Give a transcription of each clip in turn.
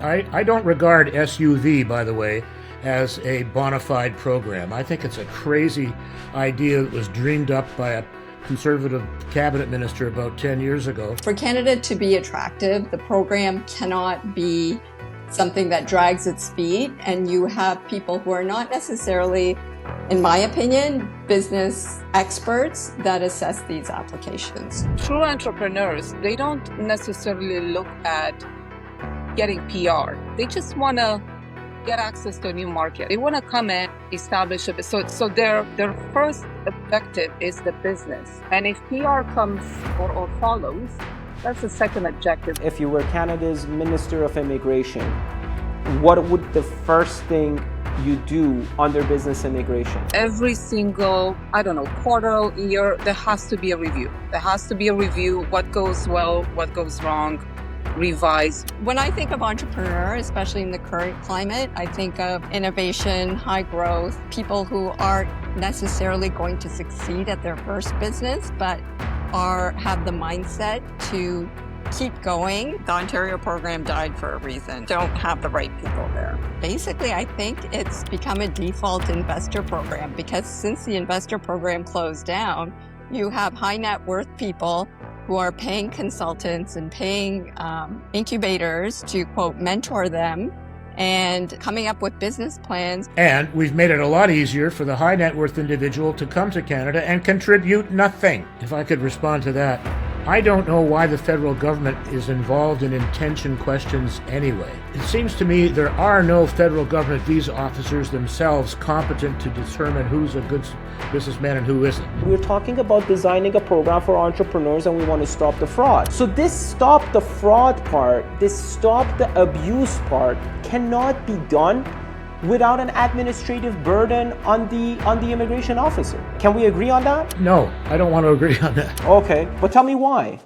I don't regard SUV, by the way, as a bona fide program. I think it's a crazy idea that was dreamed up by a conservative cabinet minister about 10 years ago. For Canada to be attractive, the program cannot be something that drags its feet, and you have people who are not necessarily, in my opinion, business experts that assess these applications. True entrepreneurs, they don't necessarily look at getting PR. They just want to get access to a new market. They want to come in, establish it. So their first objective is the business. And if PR comes or follows, that's the second objective. If you were Canada's Minister of Immigration, what would the first thing you do under business immigration? Every single, quarter, year, there has to be a review. There has to be a review, what goes well, what goes wrong, revised. When I think of entrepreneur, especially in the current climate, I think of innovation, high growth, people who aren't necessarily going to succeed at their first business, but have the mindset to keep going. The Ontario program died for a reason. Don't have the right people there. Basically, I think it's become a default investor program because since the investor program closed down, you have high net worth people who are paying consultants and paying incubators to, quote, mentor them and coming up with business plans. And we've made it a lot easier for the high net worth individual to come to Canada and contribute nothing. If I could respond to that, I don't know why the federal government is involved in intention questions anyway. It seems to me there are no federal government visa officers themselves competent to determine who's a good businessman and who isn't. We're talking about designing a program for entrepreneurs and we want to stop the fraud. So this stop the fraud part, this stop the abuse part cannot be done without an administrative burden on the immigration officer. Can we agree on that? No, I don't want to agree on that. Okay, but tell me why.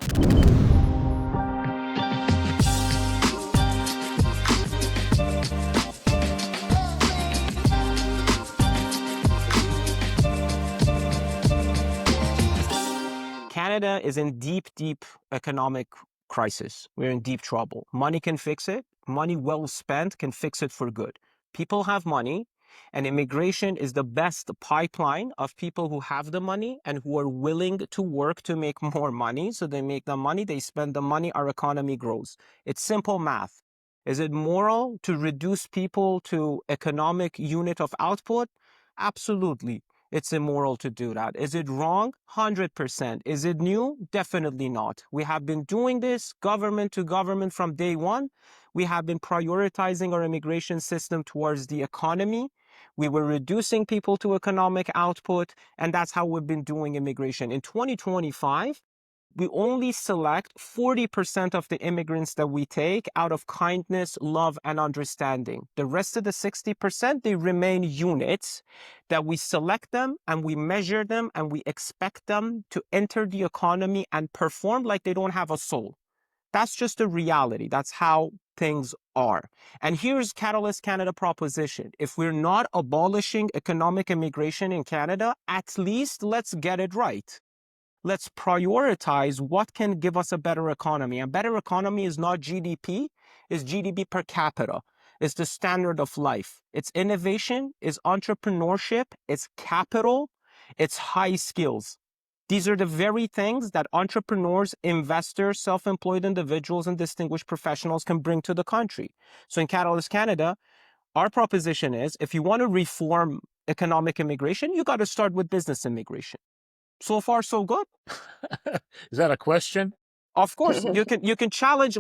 Canada is in deep economic crisis. We're in deep trouble. Money can fix it. Money well spent can fix it for good. People have money, and immigration is the best pipeline of people who have the money and who are willing to work to make more money. So they make the money, they spend the money, our economy grows. It's simple math. Is it moral to reduce people to economic unit of output? Absolutely. It's immoral to do that. Is it wrong? 100%. Is it new? Definitely not. We have been doing this government to government from day one. We have been prioritizing our immigration system towards the economy. We were reducing people to economic output, and that's how we've been doing immigration. In 2025, we only select 40% of the immigrants that we take out of kindness, love, and understanding. The rest of the 60%, they remain units that we select them and we measure them and we expect them to enter the economy and perform like they don't have a soul. That's just a reality. That's how things are. And here's Catalyst Canada proposition. If we're not abolishing economic immigration in Canada, at least let's get it right. Let's prioritize what can give us a better economy. A better economy is not GDP, it's GDP per capita. It's the standard of life. It's innovation, it's entrepreneurship, it's capital, it's high skills. These are the very things that entrepreneurs, investors, self-employed individuals, and distinguished professionals can bring to the country. So in Catalyst Canada, our proposition is if you want to reform economic immigration, you got to start with business immigration. So far, so good. Is that a question? Of course, you can challenge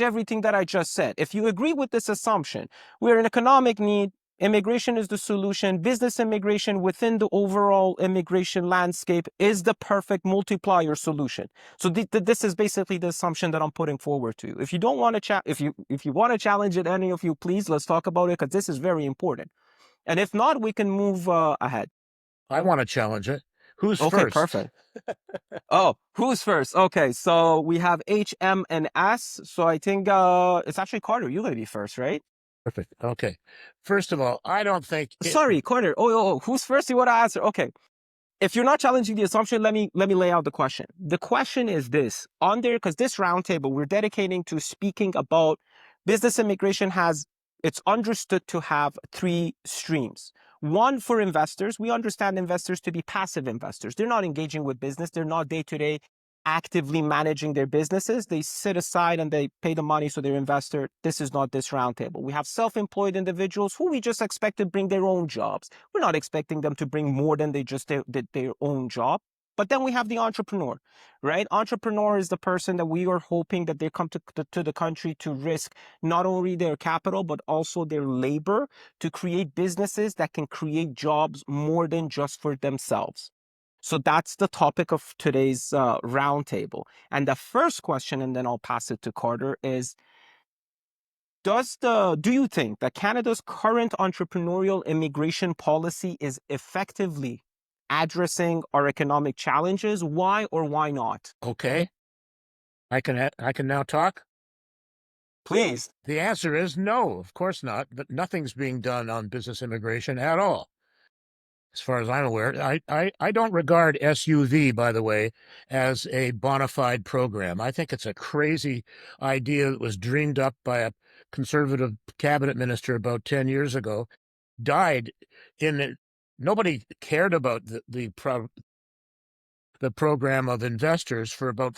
everything that I just said. If you agree with this assumption, we're in economic need. Immigration is the solution. Business immigration within the overall immigration landscape is the perfect multiplier solution. So this is basically the assumption that I'm putting forward to you. If you don't want to if you want to challenge it, any of you, please let's talk about it because this is very important. And if not, we can move ahead. I want to challenge it. Who's okay, first? Perfect. Oh, who's first? Okay, so we have H, M, and S. So I think it's actually Carter. You're going to be first, right? Perfect. Okay. First of all, I don't think... Sorry, Carter. Oh, who's first? You want to answer? Okay. If you're not challenging the assumption, let me lay out the question. The question is this. Because this roundtable, we're dedicating to speaking about business immigration it's understood to have three streams. One, for investors, we understand investors to be passive investors. They're not engaging with business. They're not day-to-day actively managing their businesses. They sit aside and they pay the money, so they're investor. This is not this roundtable. We have self-employed individuals who we just expect to bring their own jobs. We're not expecting them to bring more than they just did their own job. But then we have the entrepreneur, right? Entrepreneur is the person that we are hoping that they come to the country to risk not only their capital, but also their labor to create businesses that can create jobs more than just for themselves. So that's the topic of today's roundtable. And the first question, and then I'll pass it to Carter, is do you think that Canada's current entrepreneurial immigration policy is effectively addressing our economic challenges? Why or why not? Okay. I can now talk? Please. The answer is no, of course not. But nothing's being done on business immigration at all, as far as I'm aware. I don't regard SUV, by the way, as a bona fide program. I think it's a crazy idea that was dreamed up by a conservative cabinet minister about 10 years ago, died in it. Nobody cared about the program of investors for about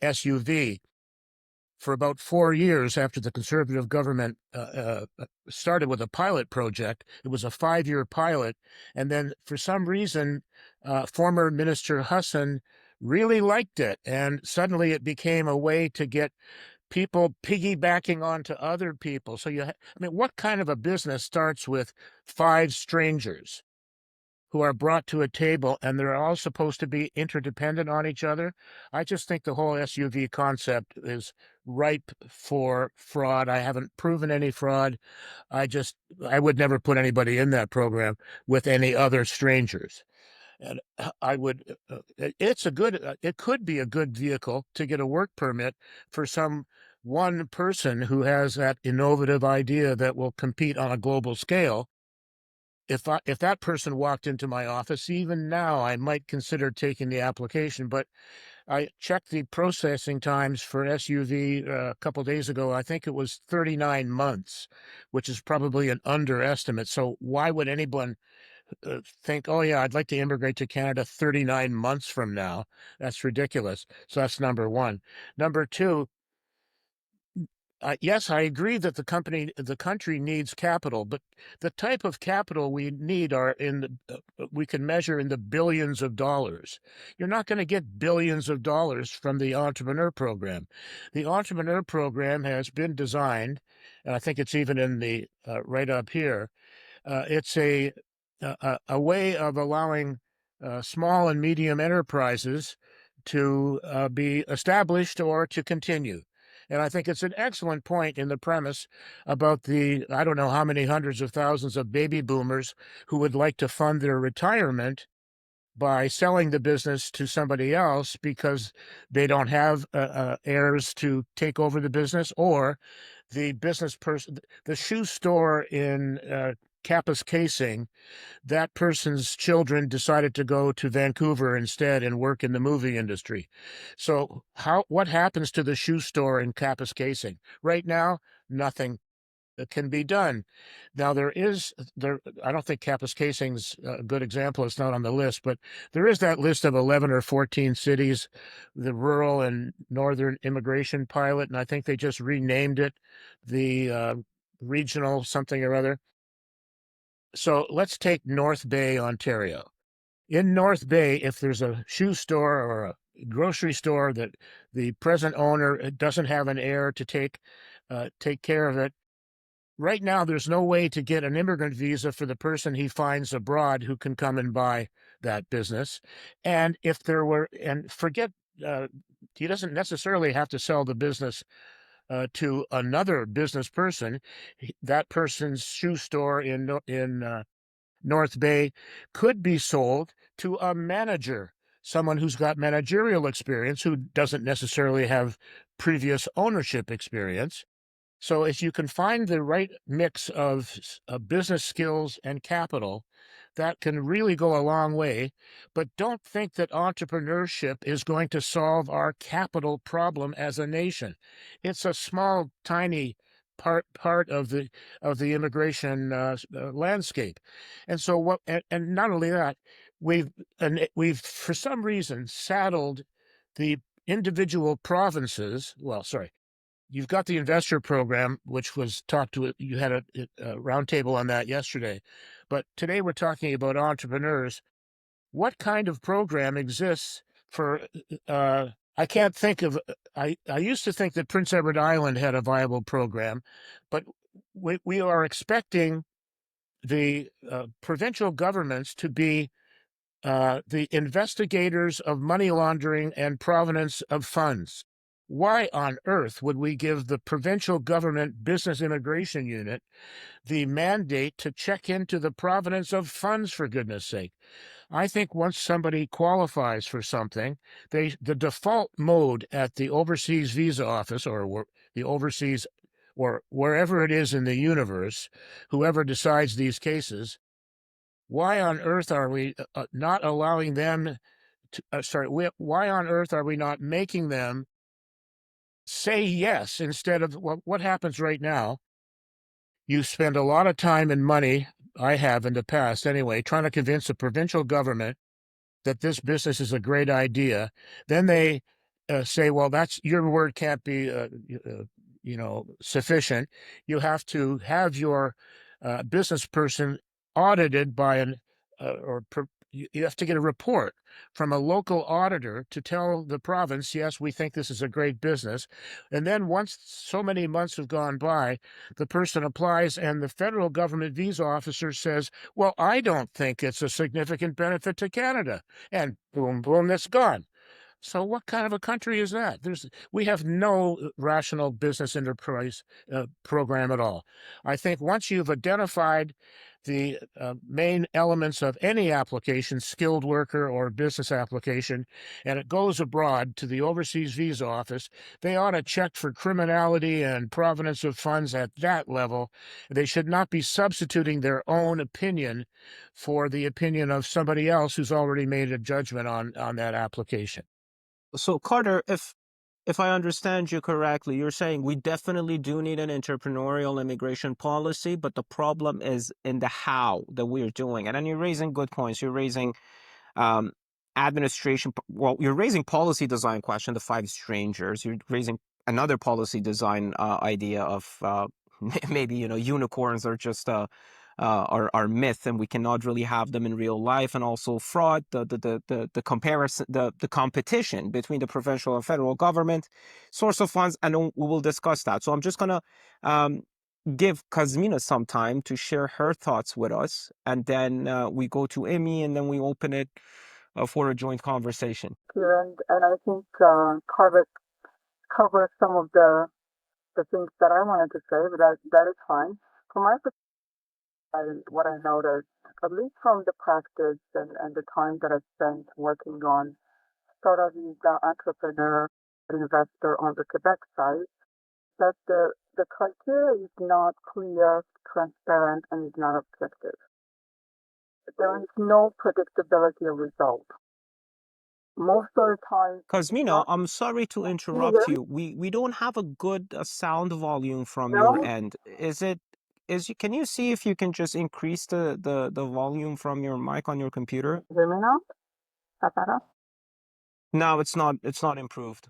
SUV, for about 4 years after the conservative government started with a pilot project. It was a 5-year pilot. And then for some reason, former Minister Hassan really liked it. And suddenly it became a way to get people piggybacking onto other people. So what kind of a business starts with 5 strangers who are brought to a table and they're all supposed to be interdependent on each other? I just think the whole SUV concept is ripe for fraud. I haven't proven any fraud. I would never put anybody in that program with any other strangers. And it could be a good vehicle to get a work permit for some one person who has that innovative idea that will compete on a global scale. If that person walked into my office, even now, I might consider taking the application. But I checked the processing times for SUV a couple of days ago. I think it was 39 months, which is probably an underestimate. So why would anyone think, oh, yeah, I'd like to immigrate to Canada 39 months from now? That's ridiculous. So that's number one. Number two, yes, I agree that the country needs capital, but the type of capital we need we can measure in the billions of dollars. You're not going to get billions of dollars from the entrepreneur program. The entrepreneur program has been designed, and I think it's even in the right up here. It's a way of allowing small and medium enterprises to be established or to continue. And I think it's an excellent point in the premise about I don't know how many hundreds of thousands of baby boomers who would like to fund their retirement by selling the business to somebody else because they don't have heirs to take over the business, or the business person, the shoe store in Kappa's Casing, that person's children decided to go to Vancouver instead and work in the movie industry. So what happens to the shoe store in Kappa's Casing? Right now, nothing can be done. Now I don't think Kappa's Casing's a good example. It's not on the list, but there is that list of 11 or 14 cities, the rural and northern immigration pilot, and I think they just renamed it the regional something or other. So let's take North Bay, Ontario. In North Bay, if there's a shoe store or a grocery store that the present owner doesn't have an heir to take care of it, right now there's no way to get an immigrant visa for the person he finds abroad who can come and buy that business. And if there were, and forget, he doesn't necessarily have to sell the business to another business person. That person's shoe store in North Bay could be sold to a manager, someone who's got managerial experience, who doesn't necessarily have previous ownership experience. So if you can find the right mix of business skills and capital, that can really go a long way, but don't think that entrepreneurship is going to solve our capital problem as a nation. It's a small, tiny part of the immigration landscape, and so what? And not only that, we've for some reason saddled the individual provinces. Well, sorry, you've got the investor program, which was talked to. You had a roundtable on that yesterday, but today we're talking about entrepreneurs. What kind of program exists for? I can't think of. I used to think that Prince Edward Island had a viable program, but we are expecting the provincial governments to be the investigators of money laundering and provenance of funds. Why on earth would we give the provincial government business immigration unit the mandate to check into the provenance of funds, for goodness sake? I think once somebody qualifies for something, the default mode at the overseas visa office or the overseas or wherever it is in the universe, whoever decides these cases, why on earth are we not allowing them to, why on earth are we not making them say yes instead of what happens right now? You spend a lot of time and money, I have in the past anyway, trying to convince the provincial government that this business is a great idea. Then they say, well, that's your word can't be, sufficient. You have to have your business person audited by you have to get a report from a local auditor to tell the province, yes, we think this is a great business. And then once so many months have gone by, the person applies and the federal government visa officer says, well, I don't think it's a significant benefit to Canada. And boom, boom, that's gone. So what kind of a country is that? We have no rational business enterprise program at all. I think once you've identified the main elements of any application, skilled worker or business application, and it goes abroad to the overseas visa office, they ought to check for criminality and provenance of funds at that level. They should not be substituting their own opinion for the opinion of somebody else who's already made a judgment on that application. So Carter, if I understand you correctly, you're saying we definitely do need an entrepreneurial immigration policy, but the problem is in the how that we're doing. And then you're raising good points. You're raising administration. Well, you're raising policy design question, the five strangers. You're raising another policy design idea of maybe unicorns are just are myth, and we cannot really have them in real life, and also fraud, the comparison, the competition between the provincial and federal government, source of funds, and we will discuss that. So I'm just gonna give Cosmina some time to share her thoughts with us, and then we go to Immi, and then we open it for a joint conversation. And I think cover some of the things that I wanted to say, but that is fine. From my perspective, what I noticed, at least from the practice and the time that I've spent working on startup visa entrepreneur investor on the Quebec side, that the criteria is not clear, transparent, and is not objective. There is no predictability of result. Most of the time, Cosmina, I'm sorry to interrupt you. We don't have a good sound volume from your no, end. Can you see if you can just increase the volume from your mic on your computer? hear me now? Is that better? No, it's not improved.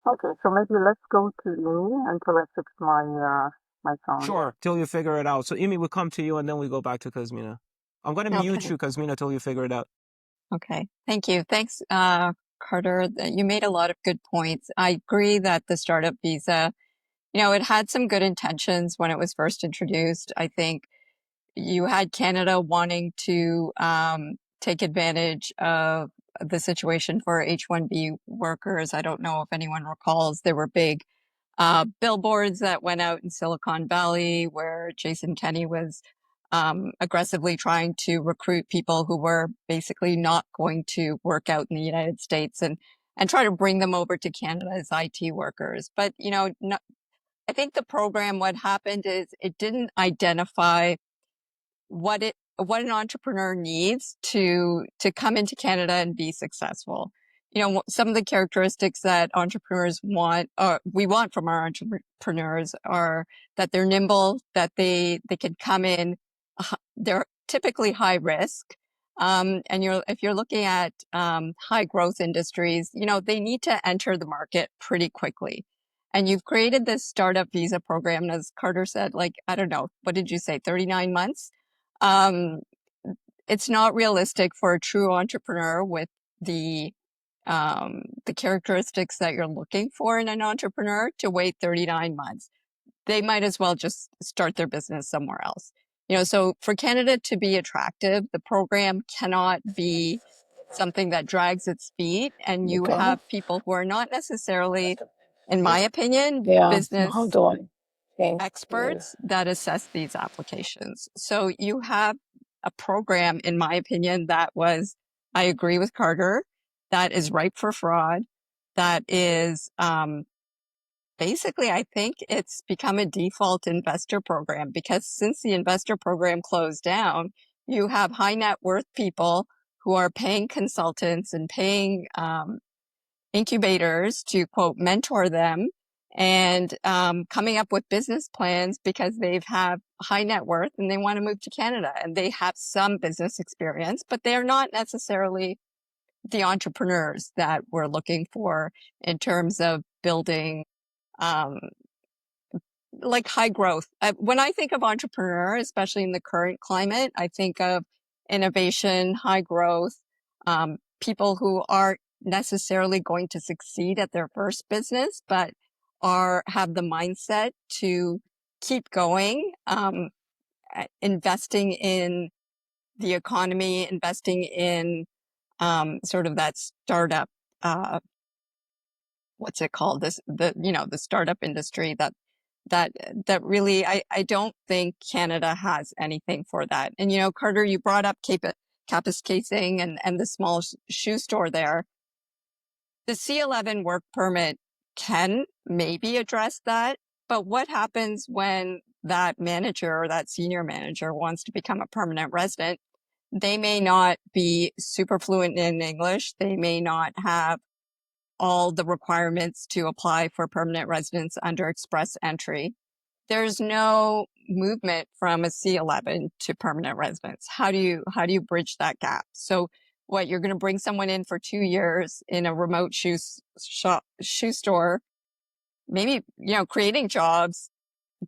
Okay, so maybe let's go to Immi until I fix my sound. Sure, till you figure it out. So Immi, we'll come to you and then we go back to Cosmina. I'm going to mute you, Cosmina, till you figure it out. Okay, thank you. Thanks, Carter. You made a lot of good points. I agree that the startup visa, it had some good intentions when it was first introduced. I think you had Canada wanting to take advantage of the situation for H-1B workers. I don't know if anyone recalls, there were big billboards that went out in Silicon Valley where Jason Kenney was aggressively trying to recruit people who were basically not going to work out in the United States and try to bring them over to Canada as IT workers. But, I think the program, what happened is it didn't identify what what an entrepreneur needs to come into Canada and be successful. Some of the characteristics that entrepreneurs want, we want from our entrepreneurs, are that they're nimble, that they can come in. They're typically high risk. And if you're looking at high growth industries, they need to enter the market pretty quickly. And you've created this startup visa program, and as Carter said, like, I don't know, what did you say, 39 months? It's not realistic for a true entrepreneur with the characteristics that you're looking for in an entrepreneur to wait 39 months. They might as well just start their business somewhere else. So for Canada to be attractive, the program cannot be something that drags its feet, and you have people who are not necessarily, in my opinion, business experts that assess these applications. So you have a program, in my opinion, I agree with Carter, that is ripe for fraud, that is basically, I think it's become a default investor program, because since the investor program closed down, you have high net worth people who are paying consultants and paying incubators to, quote, mentor them, and coming up with business plans because they have high net worth and they want to move to Canada, and they have some business experience, but they're not necessarily the entrepreneurs that we're looking for in terms of building like high growth. When I think of entrepreneur, especially in the current climate, I think of innovation, high growth, people who aren't necessarily going to succeed at their first business, but have the mindset to keep going, investing in the economy, investing in sort of that startup, what's it called? The startup industry that really, I don't think Canada has anything for that. And, Carter, you brought up Kappas Casing and the small shoe store there. The C11 work permit can maybe address that, but what happens when that manager or that senior manager wants to become a permanent resident? They may not be super fluent in English. They may not have all the requirements to apply for permanent residence under express entry. There's no movement from a C11 to permanent residence. How do you bridge that gap? So you're going to bring someone in for 2 years in a remote shoe store, maybe, creating jobs,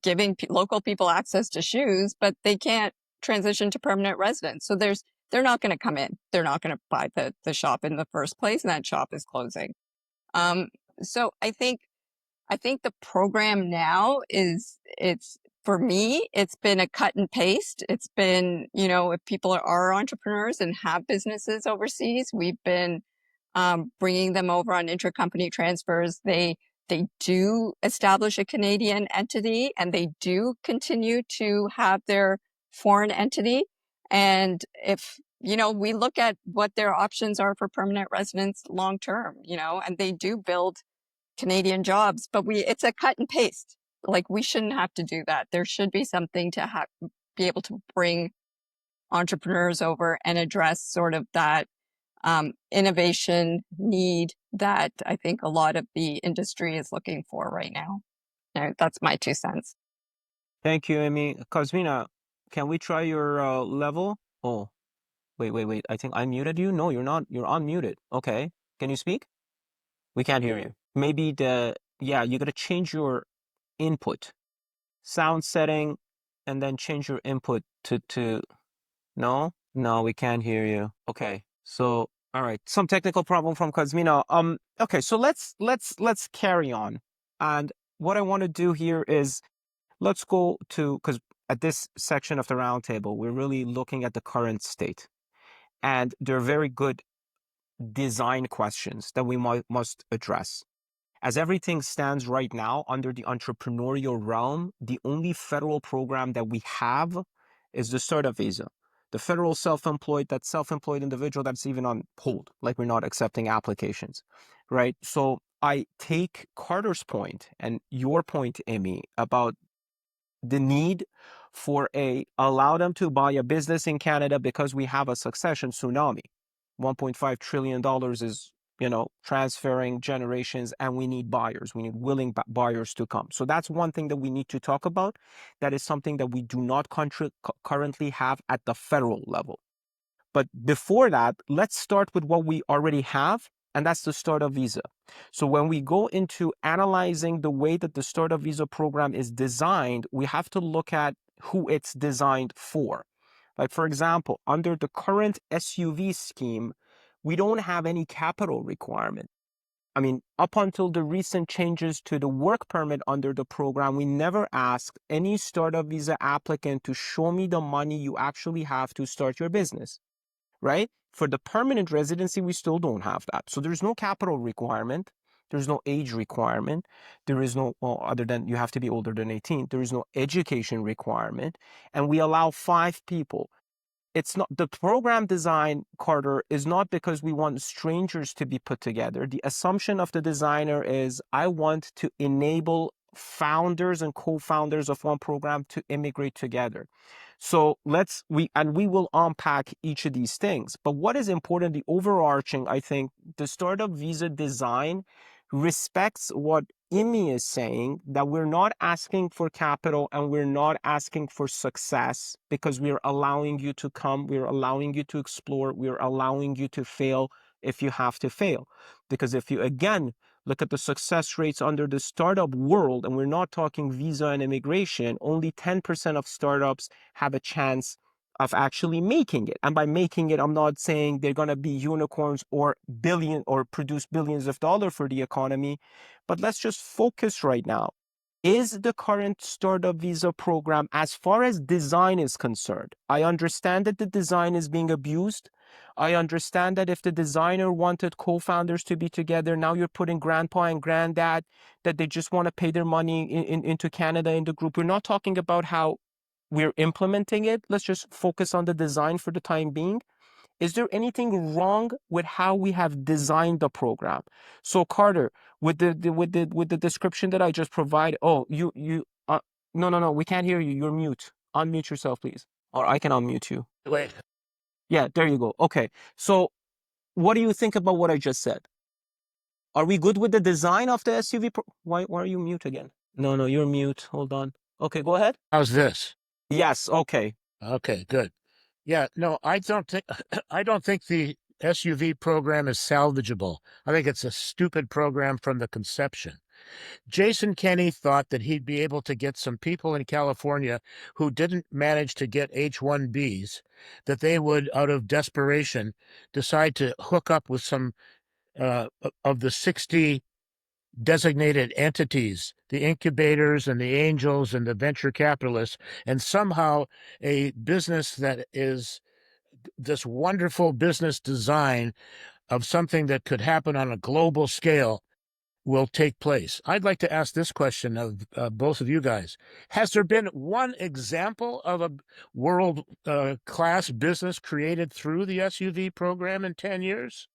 giving local people access to shoes, but they can't transition to permanent residence. So they're not going to come in. They're not going to buy the shop in the first place, and that shop is closing. So I think the program now for me, it's been a cut and paste. It's been, if people are entrepreneurs and have businesses overseas, we've been bringing them over on intercompany transfers. They do establish a Canadian entity, and they do continue to have their foreign entity. And if, we look at what their options are for permanent residence long term, and they do build Canadian jobs, but it's a cut and paste. Like, we shouldn't have to do that. There should be something to be able to bring entrepreneurs over and address sort of that innovation need that I think a lot of the industry is looking for right now. That's my 2 cents. Thank you, Immi. Cosmina, can we try your level? Oh, wait. I think I muted you. No, you're not. You're unmuted. Okay. Can you speak? We can't hear you. Maybe you got to change your input, sound setting, and then change your input to, no, we can't hear you. Okay. So, all right. Some technical problem from Cosmina. Okay. So let's carry on. And what I want to do here is let's go to, because at this section of the roundtable, we're really looking at the current state. And there are very good design questions that we must address. As everything stands right now under the entrepreneurial realm, the only federal program that we have is the startup visa. The federal self-employed, that self-employed individual, that's even on hold, like we're not accepting applications, right? So I take Carter's point and your point, Immi, about the need allow them to buy a business in Canada because we have a succession tsunami. $1.5 trillion is, transferring generations, and we need buyers. We need willing buyers to come. So that's one thing that we need to talk about. That is something that we do not currently have at the federal level. But before that, let's start with what we already have, and that's the startup visa. So when we go into analyzing the way that the startup visa program is designed, we have to look at who it's designed for. Like, for example, under the current SUV scheme, we don't have any capital requirement. I mean, up until the recent changes to the work permit under the program, we never asked any startup visa applicant to show me the money you actually have to start your business, right? For the permanent residency, we still don't have that. So there's no capital requirement. There's no age requirement. There is no, well, other than you have to be older than 18, there is no education requirement. And we allow 5 people. It's not the program design, Carter, is not because we want strangers to be put together. The assumption of the designer is I want to enable founders and co-founders of one program to immigrate together. So we will unpack each of these things. But what is important, the overarching, I think, the startup visa design respects what Immi is saying, that we're not asking for capital and we're not asking for success, because we're allowing you to come, we're allowing you to explore, we're allowing you to fail if you have to fail. Because if you, again, look at the success rates under the startup world, and we're not talking visa and immigration, only 10% of startups have a chance of actually making it. And by making it, I'm not saying they're going to be unicorns or produce billions of dollars for the economy, but let's just focus right now. Is the current startup visa program, as far as design is concerned, I understand that the design is being abused. I understand that if the designer wanted co-founders to be together, now you're putting grandpa and granddad, that they just want to pay their money into Canada in the group. We're not talking about how we're implementing it. Let's just focus on the design for the time being. Is there anything wrong with how we have designed the program? So Carter, with the description that I just provided, no, we can't hear you. You're mute. Unmute yourself, please, or I can unmute you. Wait. Yeah, there you go. Okay, so what do you think about what I just said? Are we good with the design of the SUV? Why are you mute again? No, you're mute. Hold on. Okay, go ahead. How's this? Yes. Okay. Okay, good. Yeah, no, I don't think the SUV program is salvageable. I think it's a stupid program from the conception. Jason Kenney thought that he'd be able to get some people in California who didn't manage to get H-1Bs, that they would, out of desperation, decide to hook up with some of the 60 designated entities, the incubators and the angels and the venture capitalists, and somehow a business that is this wonderful business design of something that could happen on a global scale will take place. I'd like to ask this question of both of you guys. Has there been one example of a world class business created through the SUV program in 10 years?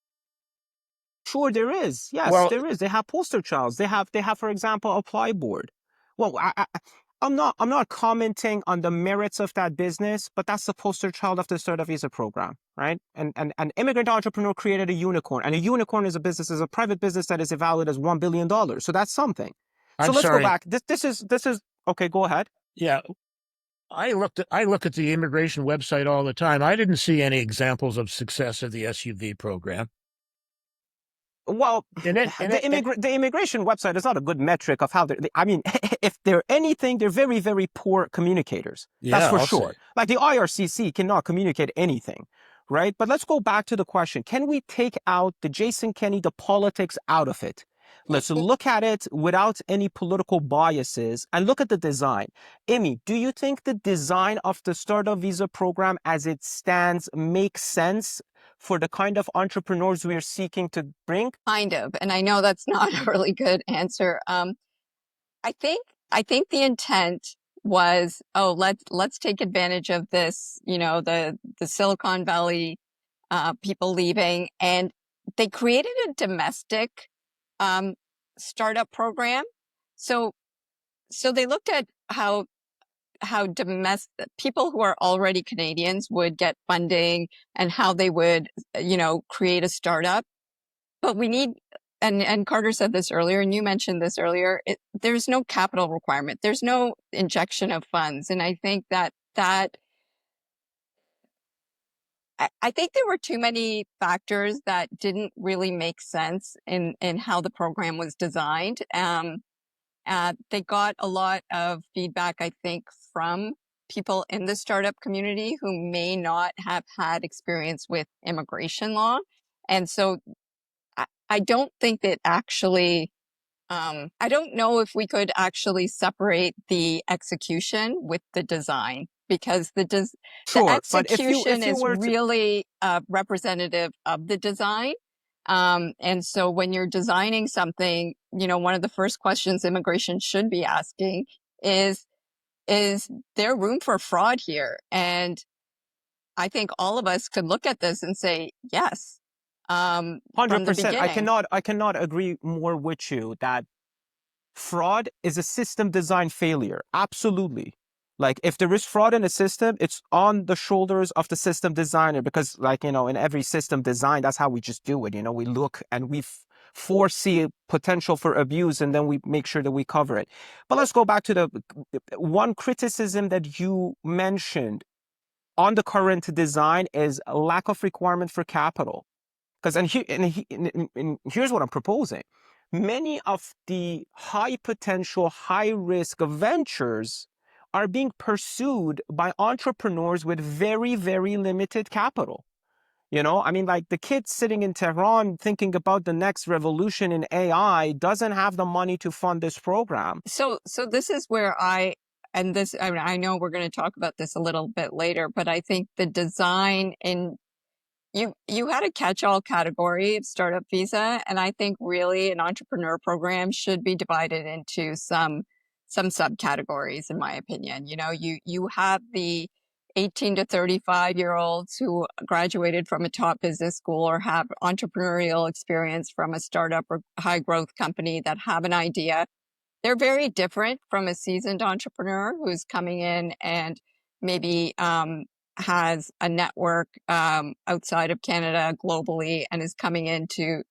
Sure, there is. Yes, Well, there is. They have poster childs. They have, for example, a plyboard. Well, I'm not commenting on the merits of that business, but that's the poster child of the startup visa program, right? And an immigrant entrepreneur created a unicorn, and a unicorn is a private business that is evaluated as $1 billion. So that's something. So let's go back. This is okay. Go ahead. Yeah. I look at the immigration website all the time. I didn't see any examples of success of the SUV program. Well, the immigration website is not a good metric of how I mean, if they're anything, they're very, very poor communicators. That's for sure. Like the IRCC cannot communicate anything, right? But let's go back to the question. Can we take out the Jason Kenney, the politics out of it? Let's look at it without any political biases and look at the design. Immi, do you think the design of the startup visa program as it stands makes sense for the kind of entrepreneurs we are seeking to bring? Kind of, and I know that's not a really good answer. I think the intent was, let's take advantage of this, the Silicon Valley people leaving, and they created a domestic startup program. So they looked at how how domestic people who are already Canadians would get funding and how they would, create a startup. But we need, and Carter said this earlier, and you mentioned this earlier, there's no capital requirement. There's no injection of funds. And I think I think there were too many factors that didn't really make sense in how the program was designed. They got a lot of feedback, I think, from people in the startup community who may not have had experience with immigration law. And so I don't think that actually, I don't know if we could actually separate the execution with the design, because the Sure, but execution if you is were to, really representative of the design. And so when you're designing something, one of the first questions immigration should be asking is there room for fraud here? And I think all of us could look at this and say, yes, from the 100%, beginning. I cannot agree more with you that fraud is a system design failure. Absolutely. Like if there is fraud in a system, it's on the shoulders of the system designer, because like, in every system design, that's how we just do it. We look and we foresee potential for abuse, and then we make sure that we cover it. But let's go back to the one criticism that you mentioned on the current design is a lack of requirement for capital. Because and here's what I'm proposing. Many of the high potential, high risk ventures are being pursued by entrepreneurs with very, very limited capital. I mean, like the kid sitting in Tehran thinking about the next revolution in AI doesn't have the money to fund this program. So this is where I know we're going to talk about this a little bit later, but I think the design you had a catch-all category of startup visa, and I think really an entrepreneur program should be divided into some subcategories, in my opinion. You have the 18 to 35-year-olds who graduated from a top business school or have entrepreneurial experience from a startup or high growth company that have an idea. They're very different from a seasoned entrepreneur who's coming in and maybe has a network outside of Canada globally and is coming in to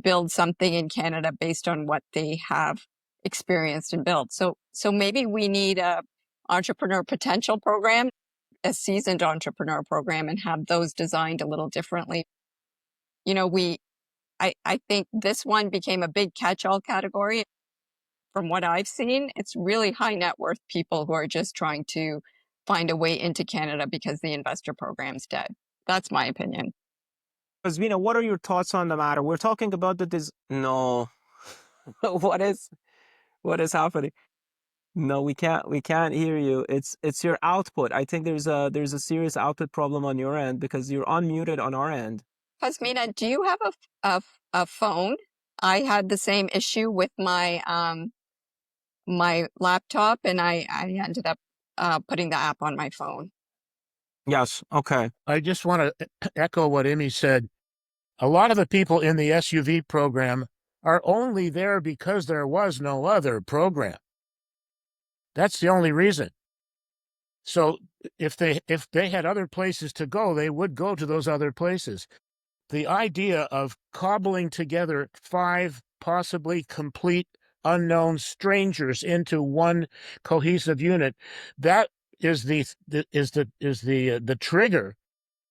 build something in Canada based on what they have experienced and built. So maybe we need a entrepreneur potential program, a seasoned entrepreneur program, and have those designed a little differently. I think this one became a big catch-all category. From what I've seen, it's really high net worth people who are just trying to find a way into Canada because the investor program's dead. That's my opinion. Cosmina, what are your thoughts on the matter? We're talking about no. what is happening? No, we can't hear you. It's your output. I think there's a serious output problem on your end because you're unmuted on our end. Cosmina, do you have a phone? I had the same issue with my my laptop, and I ended up putting the app on my phone. Yes. Okay. I just want to echo what Immi said. A lot of the people in the SUV program are only there because there was no other program. That's the only reason. So if they had other places to go, they would go to those other places. The idea of cobbling together 5 possibly complete unknown strangers into one cohesive unit, that is the trigger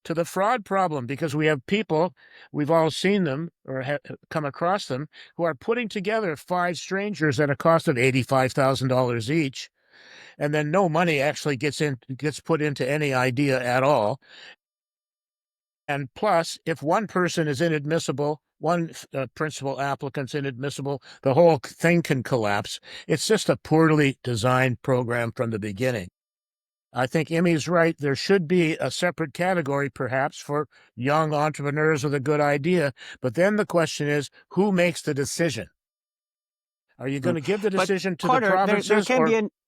to the fraud problem, because we have people, we've all seen them or come across them, who are putting together 5 strangers at a cost of $85,000 each, and then no money actually gets put into any idea at all. And plus, if one person is inadmissible, one principal applicant's inadmissible, the whole thing can collapse. It's just a poorly designed program from the beginning. I think Immi's right. There should be a separate category, perhaps, for young entrepreneurs with a good idea. But then the question is, who makes the decision? Are you going to give the But decision to Carter, the provinces,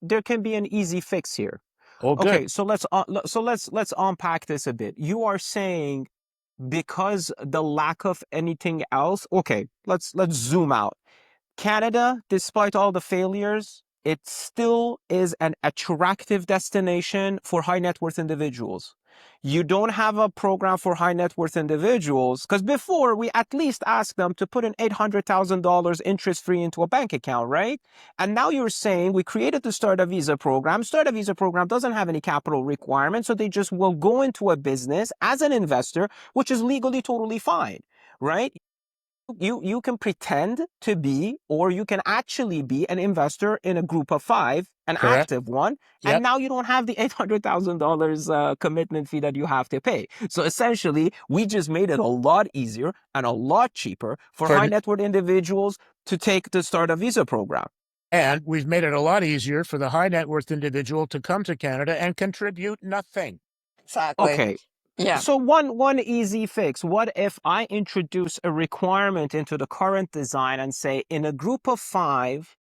there can be an easy fix here. Oh, good. Okay, so let's unpack this a bit. You are saying because the lack of anything else. Okay, let's zoom out. Canada, despite all the failures, it still is an attractive destination for high net worth individuals. You don't have a program for high net worth individuals because before we at least asked them to put in $800,000 interest free into a bank account, right? And now you're saying we created the Start a Visa program. Start a Visa program doesn't have any capital requirements, so they just will go into a business as an investor, which is legally totally fine, right? You can pretend to be, or you can actually be an investor in a group of 5, an Correct. active one, Yep. and now you don't have the $800,000 commitment fee that you have to pay. So essentially, we just made it a lot easier and a lot cheaper for high net worth individuals to take the Start a Visa program. And we've made it a lot easier for the high net worth individual to come to Canada and contribute nothing. Exactly. Okay. Yeah. So one easy fix. What if I introduce a requirement into the current design and say in a group of 5,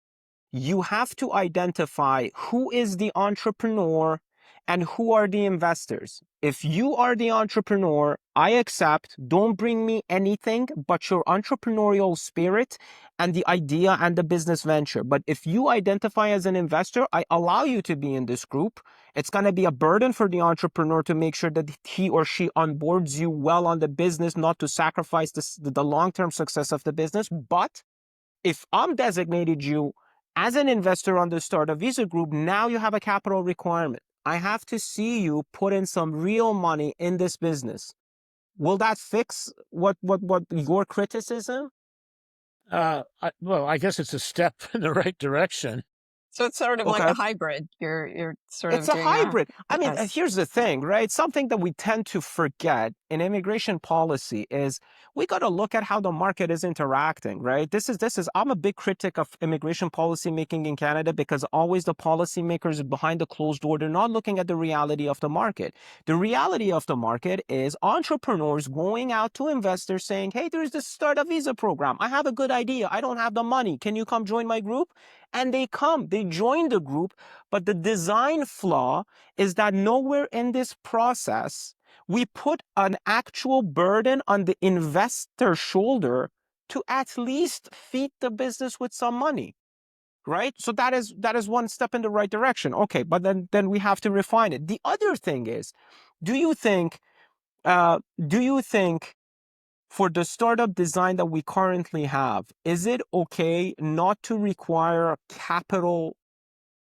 you have to identify who is the entrepreneur and who are the investors. If you are the entrepreneur, I accept, don't bring me anything but your entrepreneurial spirit and the idea and the business venture. But if you identify as an investor, I allow you to be in this group. It's going to be a burden for the entrepreneur to make sure that he or she onboards you well on the business, not to sacrifice the long-term success of the business. But if I'm designated you as an investor on the Start a Visa group, now you have a capital requirement. I have to see you put in some real money in this business. Will that fix what your criticism? Well, I guess it's a step in the right direction. So it's sort of like a hybrid. You're sort It's of a doing hybrid. I mean, yes. here's the thing, right? Something that we tend to forget in immigration policy is we got to look at how the market is interacting, right? This is, I'm a big critic of immigration policy making in Canada because always the policymakers behind the closed door, they're not looking at the reality of the market. The reality of the market is entrepreneurs going out to investors saying, hey, there's this Start a Visa program. I have a good idea. I don't have the money. Can you come join my group? And they join the group. But the design flaw is that nowhere in this process, we put an actual burden on the investor's shoulder to at least feed the business with some money, right? So that is one step in the right direction. Okay, but then we have to refine it. The other thing is, do you think for the startup design that we currently have, is it okay not to require capital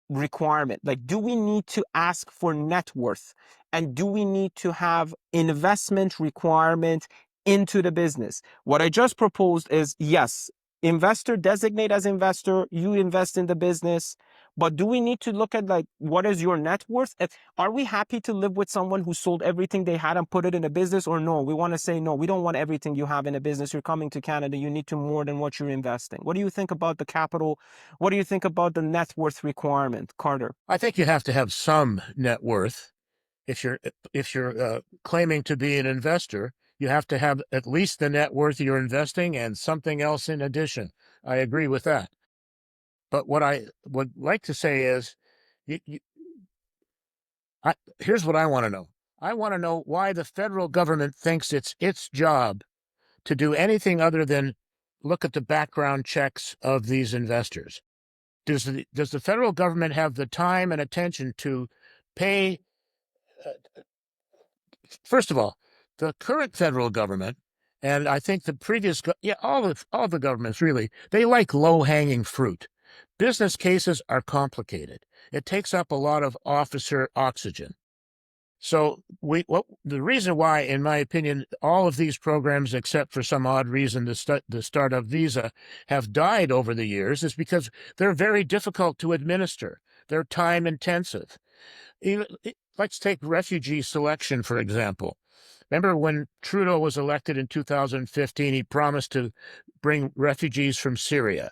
requirement? Like, do we need to ask for net worth? And do we need to have investment requirement into the business? What I just proposed is, yes, investor, designate as investor, you invest in the business. But do we need to look at like, what is your net worth? Are we happy to live with someone who sold everything they had and put it in a business, or no? We want to say, no, we don't want everything you have in a business. You're coming to Canada. You need to more than what you're investing. What do you think about the capital? What do you think about the net worth requirement, Carter? I think you have to have some net worth. If you're claiming to be an investor, you have to have at least the net worth you're investing and something else in addition. I agree with that. But what I would like to say is, here's what I want to know. I want to know why the federal government thinks it's its job to do anything other than look at the background checks of these investors. Does the federal government have the time and attention to pay? First of all, the current federal government, and I think the previous, all the governments really, they like low-hanging fruit. Business cases are complicated. It takes up a lot of officer oxygen. So the reason why, in my opinion, all of these programs, except for some odd reason, the Startup Visa, have died over the years is because they're very difficult to administer. They're time intensive. Let's take refugee selection, for example. Remember when Trudeau was elected in 2015, he promised to bring refugees from Syria.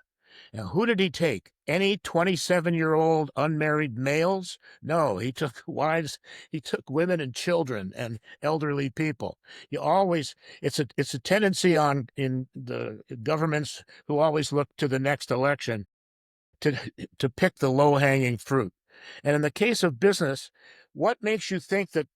Now, who did he take? Any 27-year-old unmarried males? No, he took wives. He took women and children and elderly people. It's a tendency in the governments who always look to the next election to pick the low-hanging fruit. And in the case of business, what makes you think that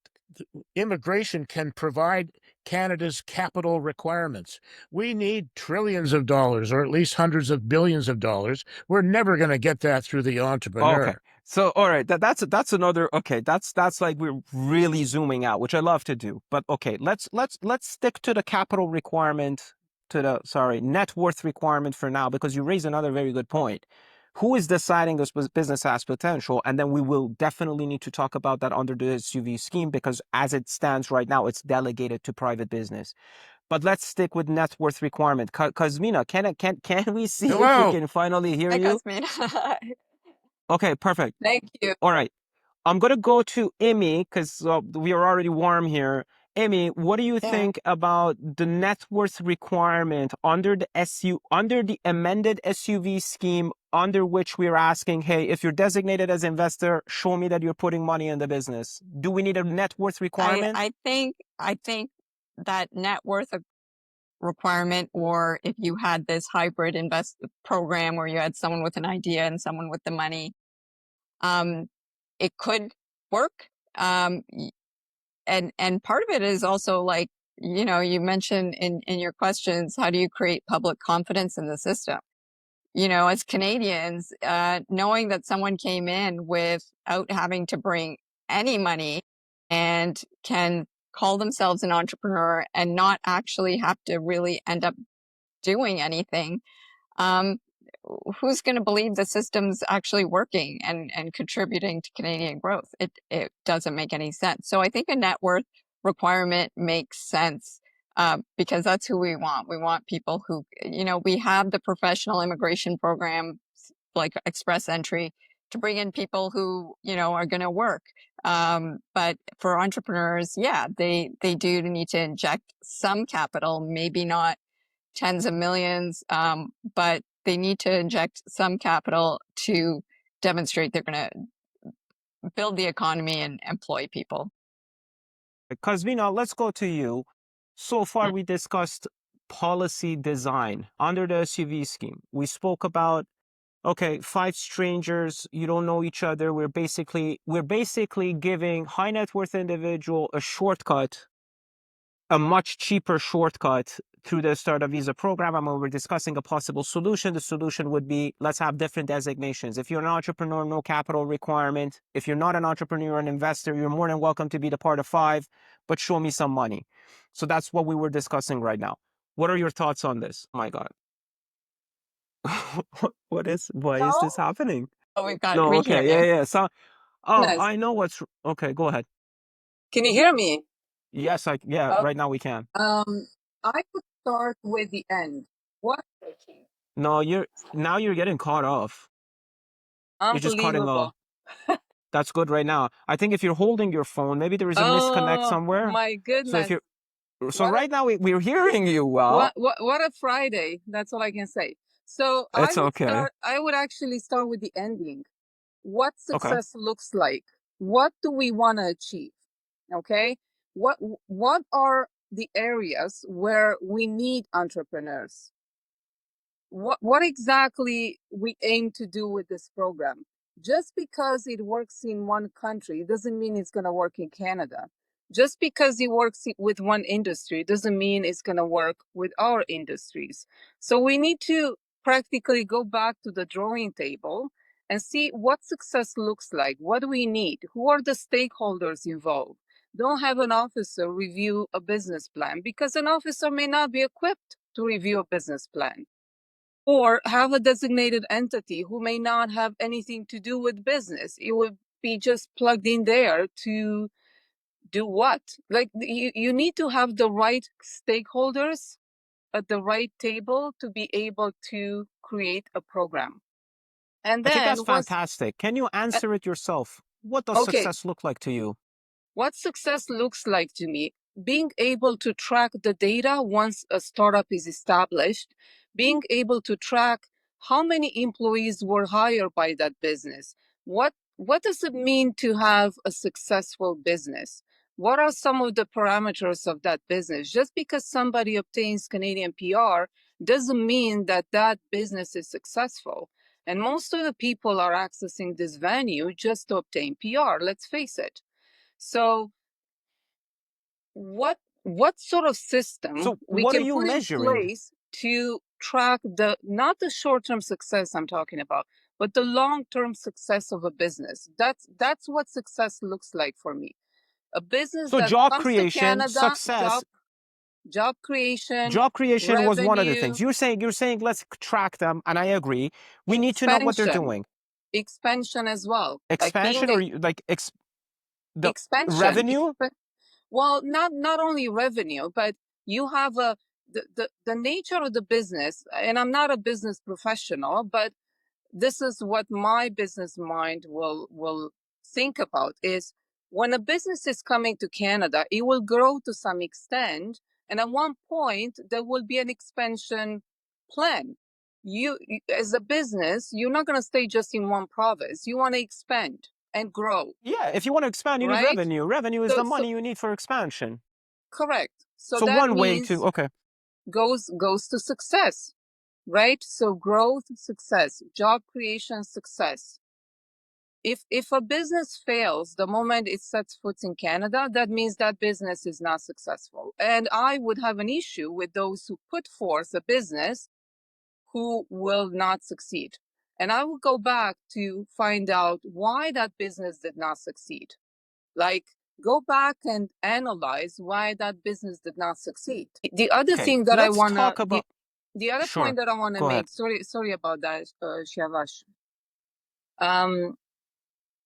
immigration can provide Canada's capital requirements. We need trillions of dollars, or at least hundreds of billions of dollars. We're never going to get that through the entrepreneur. Okay. So, all right, that's another. Okay, that's like we're really zooming out, which I love to do. But okay, let's stick to the capital requirement, to the net worth requirement for now, because you raise another very good point. Who is deciding this business has potential? And then we will definitely need to talk about that under the SUV scheme, because as it stands right now, it's delegated to private business. But let's stick with net worth requirement. Cosmina, can we see if we can finally hear Hi, you? Cosmina. Okay, perfect. Thank you. All right. I'm going to go to Immi because we are already warm here. Immi, what do you think about the net worth requirement under the amended SUV scheme, under which we're asking, hey, if you're designated as investor, show me that you're putting money in the business. Do we need a net worth requirement? I think that net worth requirement, or if you had this hybrid invest program where you had someone with an idea and someone with the money, it could work. And part of it is also, like, you mentioned in your questions, how do you create public confidence in the system? As Canadians, knowing that someone came in without having to bring any money and can call themselves an entrepreneur and not actually have to really end up doing anything, who's going to believe the system's actually working and contributing to Canadian growth? It doesn't make any sense. So I think a net worth requirement makes sense, because that's who we want. We want people who, we have the professional immigration program, like express entry, to bring in people who, are going to work. But for entrepreneurs, they do need to inject some capital, maybe not tens of millions, but they need to inject some capital to demonstrate they're going to build the economy and employ people. Cosmina, let's go to you. So far, we discussed policy design under the SUV scheme. We spoke about, okay, 5 strangers, you don't know each other. We're basically giving high net worth individual a shortcut, a much cheaper shortcut through the startup visa program. And when we're discussing a possible solution, the solution would be, let's have different designations. If you're an entrepreneur, no capital requirement. If you're not an entrepreneur, an investor, you're more than welcome to be the part of 5, but show me some money. So that's what we were discussing right now. What are your thoughts on this? Oh my God. Why is this happening? Oh, we hear Okay. you. Yeah. So, I know okay, go ahead. Can you hear me? Yes, right now we can. I would start with the end. What? No, you're getting caught off. You're just cutting off. Unbelievable. That's good right now. I think if you're holding your phone, maybe there is a misconnect Oh somewhere. my So if goodness. right now we're hearing you well. What a Friday. That's all I can say. So It's okay. I would actually start with the ending. What Okay. success looks like. What do we want to achieve? Okay? What are the areas where we need entrepreneurs? What exactly we aim to do with this program? Just because it works in one country doesn't mean it's going to work in Canada. Just because it works with one industry doesn't mean it's going to work with our industries. So we need to practically go back to the drawing table and see what success looks like. What do we need? Who are the stakeholders involved? Don't have an officer review a business plan, because an officer may not be equipped to review a business plan. Or have a designated entity who may not have anything to do with business. It would be just plugged in there to do what? Like, you need to have the right stakeholders at the right table to be able to create a program. And I think then that's fantastic. Can you answer it yourself? What does okay, success look like to you? what success looks like to me: being able to track the data once a startup is established, being able to track how many employees were hired by that business. What does it mean to have a successful business? What are some of the parameters of that business? Just because somebody obtains Canadian PR doesn't mean that that business is successful. And most of the people are accessing this venue just to obtain PR, let's face it. So what what sort of system So we what are can you put in measuring? place to track not the short-term success I'm talking about, but the long-term success of a business. That's what success looks like for me. A business So that job comes to creation, Canada, success, job creation, job creation was one of the revenue, things. You're saying let's track them, and I agree. We need to know what they're expansion, doing. expansion as well. Like being Expansion or the expansion. revenue? Well, not only revenue, but you have the nature of the business. And I'm not a business professional, but this is what my business mind will think about is when a business is coming to Canada, it will grow to some extent, and at one point there will be an expansion plan. You as a business, you're not going to stay just in one province. You want to expand and grow, Yeah, if you want to expand, you need right? revenue. Revenue is So, the so money you need for expansion. correct. So So that one way to means okay. goes to success, right? So growth, success, job creation, success. If a business fails the moment it sets foot in Canada, that means that business is not successful. And I would have an issue with those who put forth a business who will not succeed. And I will go back to find out why that business did not succeed. Like, go back and analyze why that business did not succeed. The other Okay, thing that I let's wanna talk about the other sure. point that I wanna Go ahead. make, sorry about that, Siavash. Um,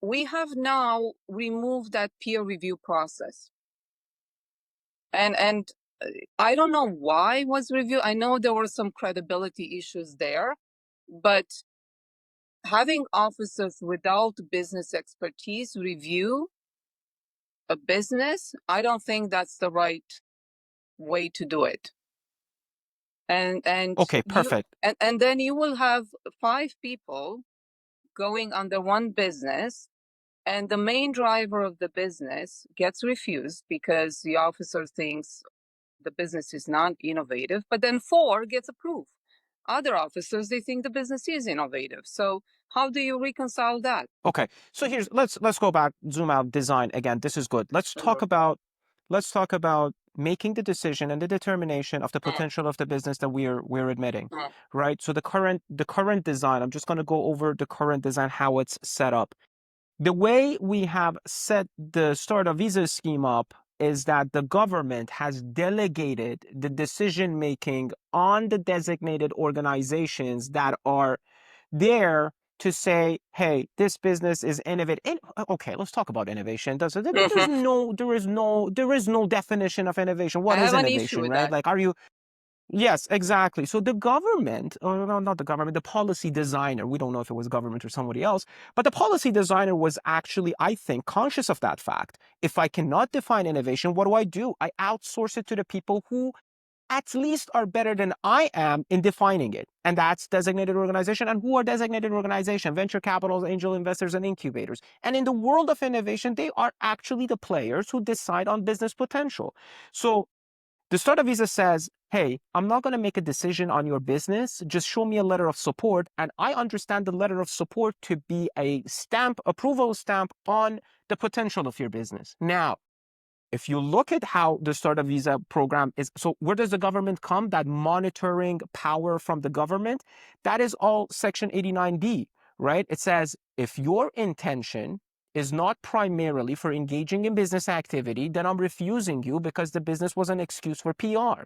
we have now removed that peer review process, and I don't know why it was reviewed. I know there were some credibility issues there, but having officers without business expertise review a business, I don't think that's the right way to do it. And Okay, you perfect. and then you will have 5 people going under one business, and the main driver of the business gets refused because the officer thinks the business is not innovative, but then 4 gets approved. Other officers, they think the business is innovative. So how do you reconcile that? Okay, so here's let's go back, zoom out, design again. This is good. Let's talk about making the decision and the determination of the potential of the business that we're admitting, right? So the current design. I'm just going to go over the current design, how it's set up. The way we have set the startup visa scheme up is that the government has delegated the decision making on the designated organizations that are there to say, hey, this business is innovative. Okay, let's talk about innovation. There is no definition of innovation. I What is have an issue innovation, with right? that. Like, are you? Yes, exactly. So the government, or no, not the government, the policy designer, we don't know if it was government or somebody else, but the policy designer was actually, I think, conscious of that fact. If I cannot define innovation, what do? I outsource it to the people who at least are better than I am in defining it. And that's designated organization. And who are designated organization? Venture capitals, angel investors, and incubators. And in the world of innovation, they are actually the players who decide on business potential. So the startup visa says, hey, I'm not going to make a decision on your business. Just show me a letter of support. And I understand the letter of support to be a stamp, approval stamp on the potential of your business. Now, if you look at how the startup visa program is, so where does the government come? That monitoring power from the government, that is all Section 89D, right? It says if your intention is not primarily for engaging in business activity, then I'm refusing you because the business was an excuse for PR.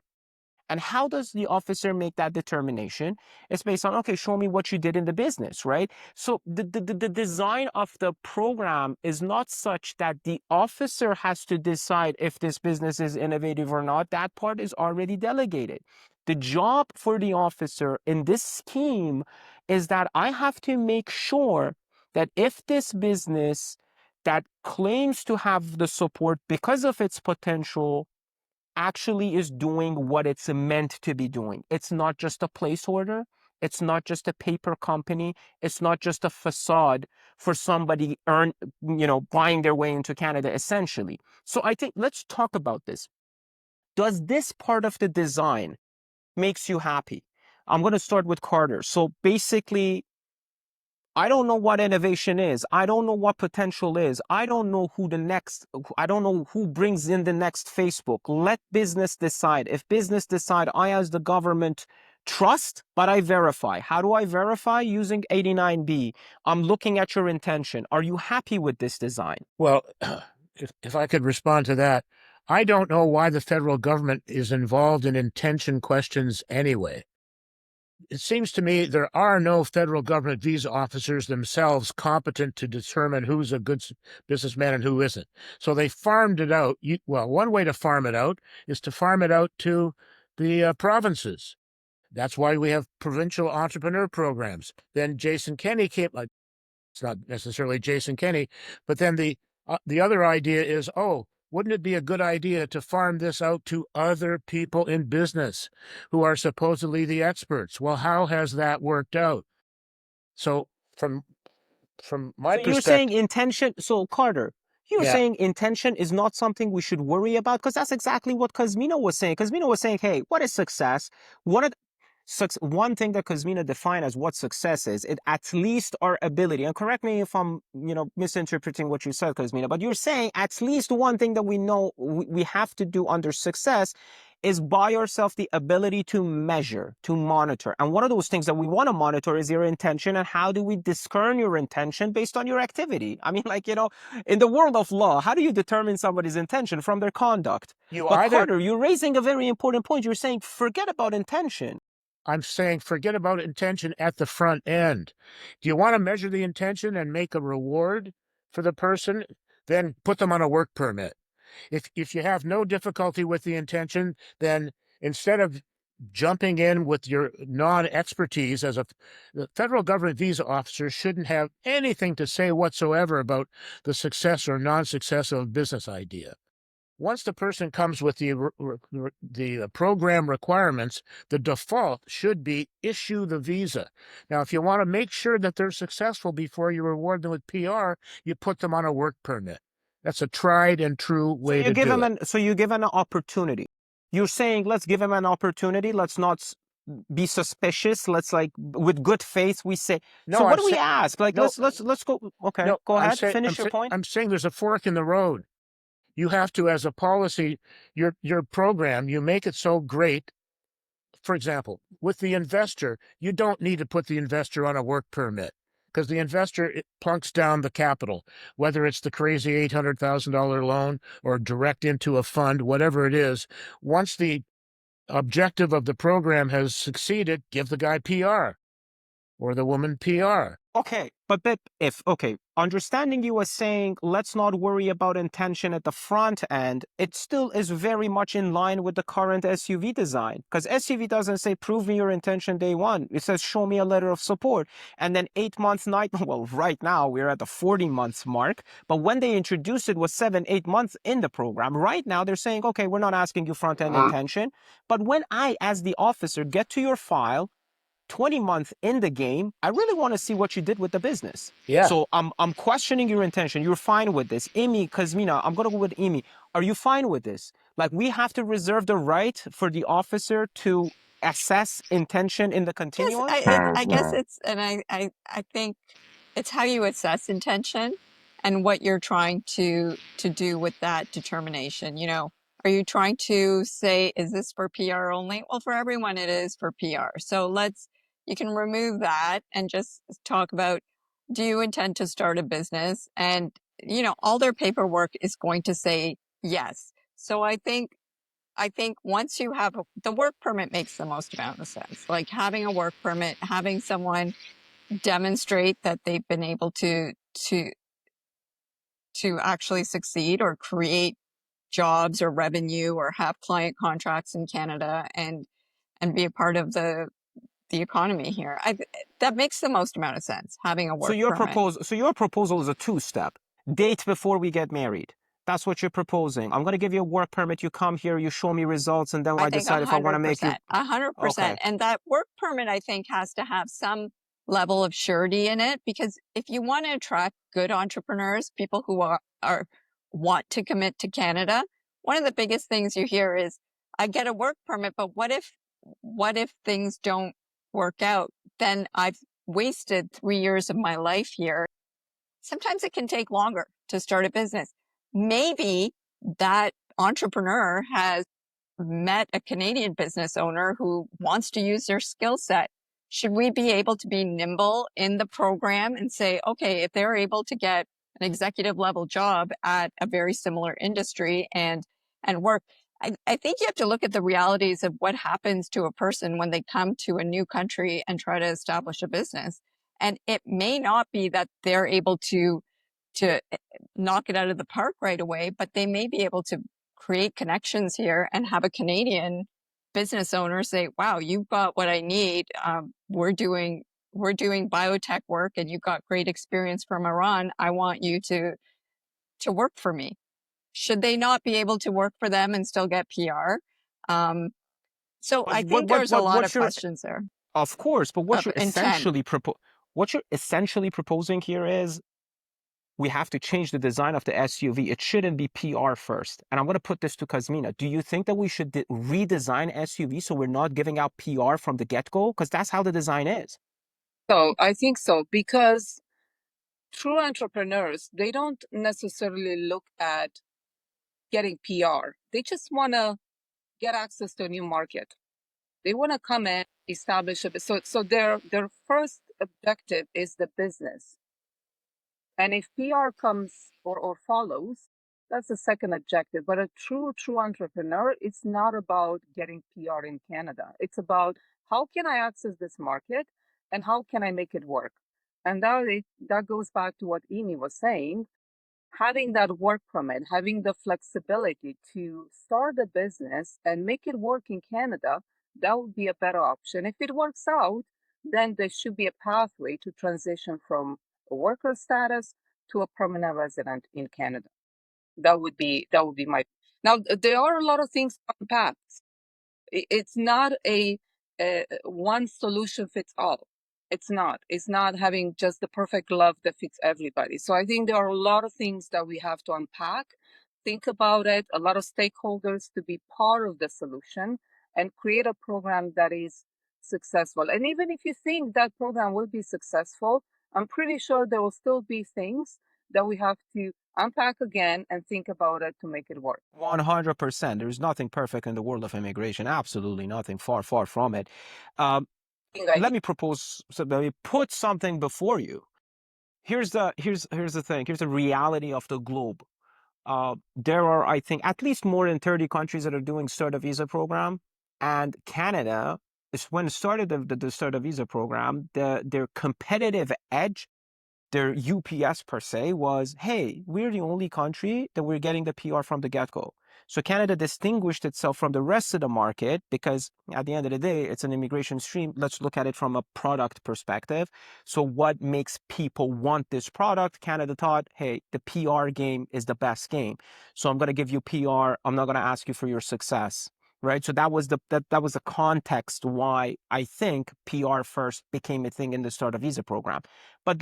And how does the officer make that determination? It's based on, okay, show me what you did in the business, right? So the design of the program is not such that the officer has to decide if this business is innovative or not. That part is already delegated. The job for the officer in this scheme is that I have to make sure that if this business that claims to have the support because of its potential actually is doing what it's meant to be doing. It's not just a placeholder. It's not just a paper company. It's not just a facade for somebody buying their way into Canada, essentially. So I think let's talk about this. Does this part of the design makes you happy? I'm going to start with Carter. So basically, I don't know what innovation is. I don't know what potential is. I don't know I don't know who brings in the next Facebook. Let business decide. If business decide, I as the government trust, but I verify. How do I verify? Using 89B. I'm looking at your intention. Are you happy with this design? Well, if I could respond to that, I don't know why the federal government is involved in intention questions anyway. It seems to me there are no federal government visa officers themselves competent to determine who's a good businessman and who isn't. So they farmed it out. Well, one way to farm it out is to farm it out to the provinces. That's why we have provincial entrepreneur programs. Then Jason Kenney came. It's not necessarily Jason Kenney, but then the other idea is, oh, wouldn't it be a good idea to farm this out to other people in business who are supposedly the experts? Well, how has that worked out? So from my So you're saying perspective, intention. So Carter, you're yeah, saying intention is not something we should worry about, because that's exactly what Cosmina was saying. Cosmina was saying, hey, what is success? One thing that Cosmina defined as what success is, it at least our ability, and correct me if I'm, misinterpreting what you said, Cosmina, but you're saying at least one thing that we know we have to do under success is buy ourselves the ability to measure, to monitor. And one of those things that we want to monitor is your intention. And how do we discern your intention based on your activity? I mean, in the world of law, how do you determine somebody's intention? From their conduct. you But either Carter, you're raising a very important point. You're saying, forget about intention. I'm saying forget about intention at the front end. Do you want to measure the intention and make a reward for the person? Then put them on a work permit. If you have no difficulty with the intention, then instead of jumping in with your non-expertise the federal government visa officer shouldn't have anything to say whatsoever about the success or non-success of a business idea. Once the person comes with the program requirements, the default should be issue the visa. Now, if you want to make sure that they're successful before you reward them with PR, you put them on a work permit. That's a tried and true way to do it. So you give them an opportunity. You're saying, let's give them an opportunity. Let's not be suspicious. Let's, with good faith, we say. So No, what do we ask? no, Let's go. Okay, no. go ahead. Finish your point. I'm saying there's a fork in the road. You have to, as a policy, your program, you make it so great. For example, with the investor, you don't need to put the investor on a work permit because the investor plunks down the capital, whether it's the crazy $800,000 loan or direct into a fund, whatever it is. Once the objective of the program has succeeded, give the guy PR or the woman PR. Okay, but understanding you as saying, let's not worry about intention at the front end, it still is very much in line with the current SUV design. Because SUV doesn't say, prove me your intention day one. It says, show me a letter of support. And then 8 months, well, right now we're at the 40 months mark. But when they introduced it was 7-8 months in the program. Right now they're saying, okay, we're not asking you front end intention. But when I, as the officer, get to your file, 20 months in the game, I really want to see what you did with the business. Yeah. So I'm questioning your intention. You're fine with this. Immi, Cosmina, I'm going to go with Immi. Are you fine with this? We have to reserve the right for the officer to assess intention in the continuum? Yes, I guess and I think it's how you assess intention and what you're trying to do with that determination. Are you trying to say, is this for PR only? Well, for everyone, it is for PR. So you can remove that and just talk about, do you intend to start a business? And, all their paperwork is going to say yes. So I think once you have the work permit makes the most amount of sense. Like having a work permit, having someone demonstrate that they've been able to actually succeed or create jobs or revenue or have client contracts in Canada and be a part of the economy here. That makes the most amount of sense, having a work permit. So your proposal is a two-step. Date before we get married. That's what you're proposing. I'm going to give you a work permit. You come here, you show me results, and then I decide if I want to make you... 100%. Okay. And that work permit, I think, has to have some level of surety in it, because if you want to attract good entrepreneurs, people who want to commit to Canada, one of the biggest things you hear is, I get a work permit, but what if things don't work out? Then wasted 3 years of my life here. Sometimes it can take longer to start a business. Maybe that entrepreneur has met a Canadian business owner who wants to use their skill set. Should we be able to be nimble in the program and say, okay, if they're able to get an executive level job at a very similar industry and work, I think you have to look at the realities of what happens to a person when they come to a new country and try to establish a business. And it may not be that they're able to knock it out of the park right away, but they may be able to create connections here and have a Canadian business owner say, wow, you've got what I need. We're doing biotech work and you've got great experience from Iran. I want you to work for me. Should they not be able to work for them and still get PR? So I think there's a lot of questions there. Of course, but what you're intent. essentially proposing here is we have to change the design of the SUV. It shouldn't be PR first. And I'm going to put this to Cosmina. Do you think that we should redesign SUV so we're not giving out PR from the get-go? Because that's how the design is. So I think so, because true entrepreneurs, they don't necessarily look at getting PR. They just want to get access to a new market. They want to come in, establish it. So their first objective is the business. And if PR comes or follows, that's the second objective. But a true entrepreneur, it's not about getting PR in Canada. It's about how can I access this market and how can I make it work? And that goes back to what Immi was saying. Having that work permit, having the flexibility to start a business and make it work in Canada, that would be a better option. If it works out, then there should be a pathway to transition from a worker status to a permanent resident in Canada. That would be my. Now there are a lot of things on paths. It's not a one solution fits all. It's not having just the perfect glove that fits everybody. So I think there are a lot of things that we have to unpack, think about it, a lot of stakeholders to be part of the solution and create a program that is successful. And even if you think that program will be successful, I'm pretty sure there will still be things that we have to unpack again and think about it to make it work. 100%. There's nothing perfect in the world of immigration. Absolutely nothing. Far, far from it. Let me propose. So let me put something before you. Here's the thing. Here's the reality of the globe. There are, I think, at least more than 30 countries that are doing Start a Visa program, and Canada is when it started the Start a Visa program. Their competitive edge, their UPS per se, was, hey, we're the only country that we're getting the PR from the get-go. So Canada distinguished itself from the rest of the market because at the end of the day, it's an immigration stream. Let's look at it from a product perspective. So what makes people want this product? Canada thought, hey, the PR game is the best game. So I'm going to give you PR. I'm not going to ask you for your success. Right. So that was the context why I think PR first became a thing in the Start a Visa program. But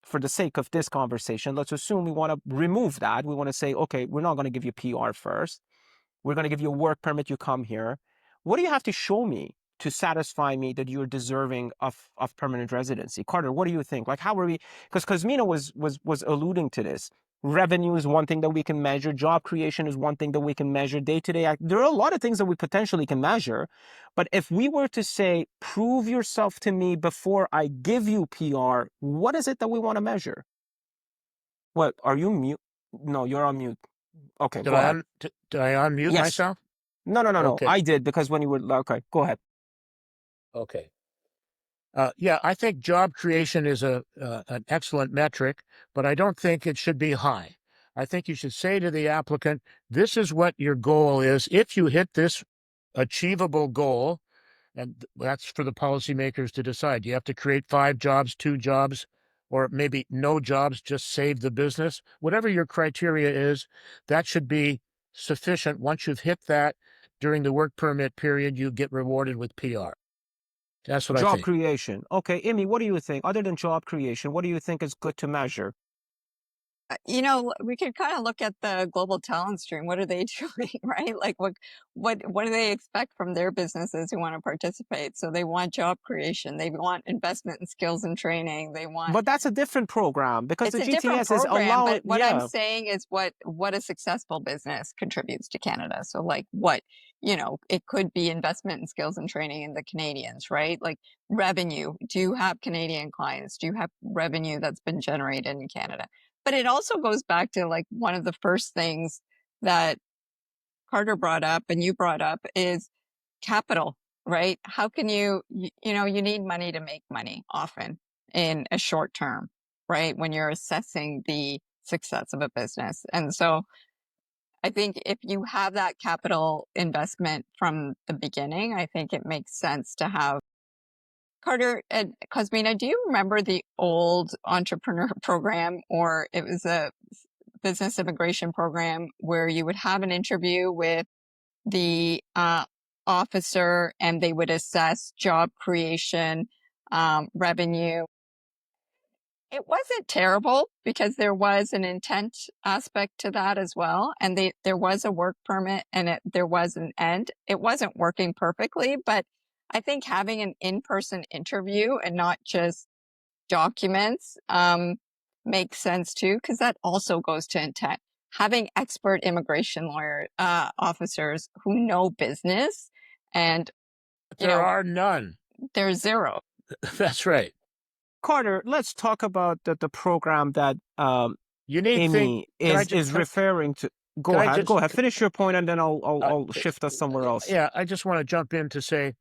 for the sake of this conversation, let's assume we want to remove that. We want to say, okay, we're not going to give you PR first. We're going to give you a work permit. You come here. What do you have to show me to satisfy me that you're deserving of permanent residency? Carter, what do you think? Like, how are we? Because Cosmina was alluding to this. Revenue is one thing that we can measure. Job creation is one thing that we can measure. Day-to-day, there are a lot of things that we potentially can measure. But if we were to say, prove yourself to me before I give you PR, what is it that we want to measure? What, are you mute? No, you're on mute. Okay, go ahead. Did I unmute myself? No. Okay. I did, because when you were, okay, go ahead. Okay. Yeah, I think job creation is an excellent metric, but I don't think it should be high. I think you should say to the applicant, this is what your goal is. If you hit this achievable goal, and that's for the policymakers to decide. You have to create 5 jobs, 2 jobs, or maybe no jobs, just save the business. Whatever your criteria is, that should be sufficient. Once you've hit that during the work permit period, you get rewarded with PR. That's what I think. Job creation. Okay, Immi, what do you think? Other than job creation, what do you think is good to measure? You know, we could kind of look at the global talent stream. What are they doing, right? Like, what do they expect from their businesses who want to participate? So they want job creation, they want investment in skills and training, they want. But that's a different program because It's the a different GTS is program, allowing. but what I'm Yeah, saying is what a successful business contributes to Canada. So like what, you know, it could be investment in skills and training in the Canadians, right? Like revenue. Do you have Canadian clients? Do you have revenue that's been generated in Canada? But it also goes back to like one of the first things that Carter brought up and you brought up is capital, right? How can you know, you need money to make money often in a short term, right? When you're assessing the success of a business. And so I think if you have that capital investment from the beginning, I think it makes sense to have. Carter and Cosmina, do you remember the old entrepreneur program, or it was a business immigration program where you would have an interview with the officer and they would assess job creation, revenue? It wasn't terrible because there was an intent aspect to that as well. And there was a work permit and there was an end. It wasn't working perfectly, but I think having an in-person interview and not just documents makes sense too, because that also goes to intent. Having expert immigration officers who know business, and There are none. there's zero. That's right. Carter, let's talk about the program that You need Immi is referring to. Go ahead. Finish your point, and then I'll shift us somewhere else. Yeah, I just want to jump in to say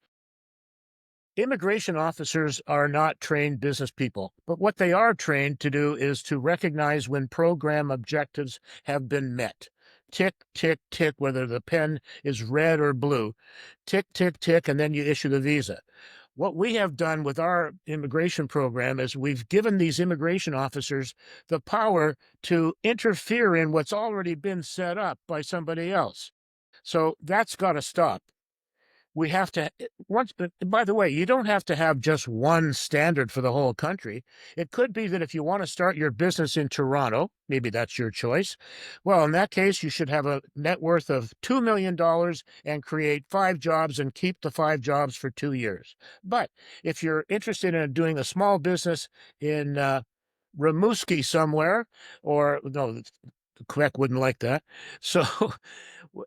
immigration officers are not trained business people, but what they are trained to do is to recognize when program objectives have been met. Tick, tick, tick, whether the pen is red or blue. Tick, tick, tick, and then you issue the visa. What we have done with our immigration program is we've given these immigration officers the power to interfere in what's already been set up by somebody else. So that's got to stop. We have to, by the way, you don't have to have just one standard for the whole country. It could be that if you want to start your business in Toronto, maybe that's your choice. Well, in that case, you should have a net worth of $2 million and create 5 jobs and keep the 5 jobs for 2 years. But if you're interested in doing a small business in Rimouski somewhere, or no, Quebec wouldn't like that. So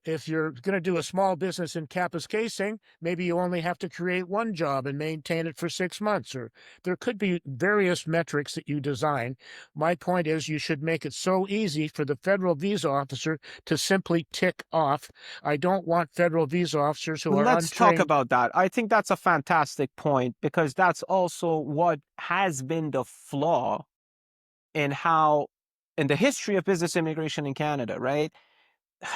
if you're going to do a small business in Kapuskasing, maybe you only have to create 1 job and maintain it for 6 months, or there could be various metrics that you design. My point is you should make it so easy for the federal visa officer to simply tick off. I don't want federal visa officers who are untrained. Let's talk about that. I think that's a fantastic point, because that's also what has been the flaw in the history of business immigration in Canada, right?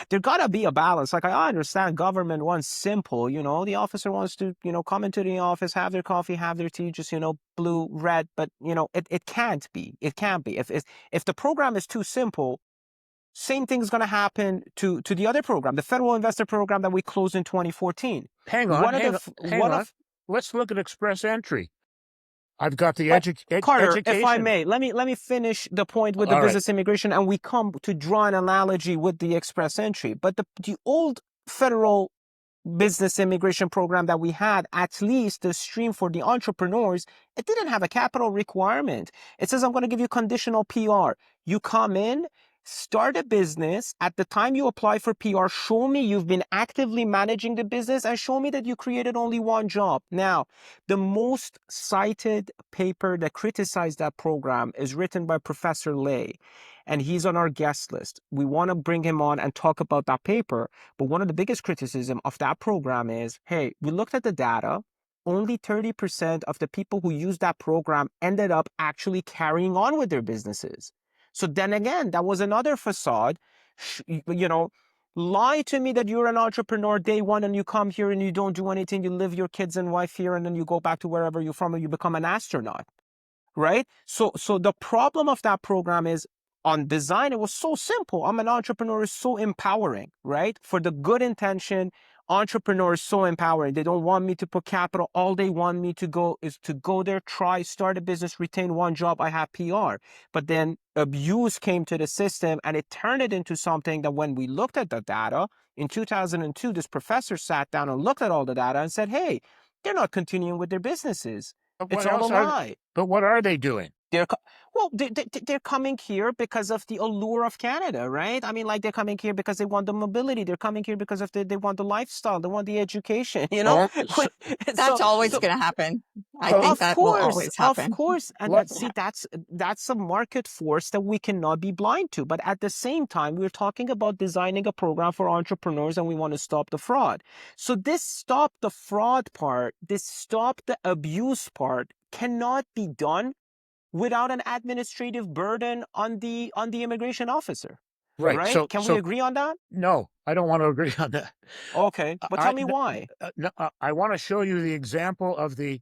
There gotta be a balance. Like, I understand government wants simple, the officer wants to, come into the office, have their coffee, have their tea, just, blue, red, but, it can't be. It can't be. If the program is too simple, same thing's going to happen to the other program, the federal investor program that we closed in 2014. Hang on. Let's look at express entry. I've got the Carter, education. if I may, let me finish the point with the business immigration, and we come to draw an analogy with the express entry. But the old federal business immigration program that we had, at least the stream for the entrepreneurs, it didn't have a capital requirement. It says, I'm going to give you conditional PR. You come in, start a business. At the time you apply for PR, show me you've been actively managing the business and show me that you created only 1 job. Now, the most cited paper that criticized that program is written by Professor Lay, and he's on our guest list. We want to bring him on and talk about that paper. But one of the biggest criticism of that program is, hey, we looked at the data. Only 30% of the people who used that program ended up actually carrying on with their businesses. So then again, that was another facade. Lie to me that you're an entrepreneur day one and you come here and you don't do anything. You live your kids and wife here and then you go back to wherever you're from and you become an astronaut, right? So the problem of that program is, on design, it was so simple. I'm an entrepreneur, is so empowering, right? For the good intention Entrepreneurs so empowering. They don't want me to put capital. All they want me to go is to go there, try, start a business, retain one job. I have PR. But then abuse came to the system and it turned it into something that when we looked at the data in 2002, this professor sat down and looked at all the data and said, hey, they're not continuing with their businesses. But It's what all a else are? lie. But what are they doing? They're coming here because of the allure of Canada, right? I mean, like they're coming here because they want the mobility. They're coming here because of they want the lifestyle. They want the education, you know? Oh, so, That's always So going to happen. I So- think that will always of happen. course. And Let- see, that's a market force that we cannot be blind to. But at the same time, we're talking about designing a program for entrepreneurs and we want to stop the fraud. So this stop the fraud part, this stop the abuse part cannot be done without an administrative burden on the immigration officer. right. So, Can we agree on that? No, I don't want to agree on that. Okay, but tell me why. No, I want to show you the example of the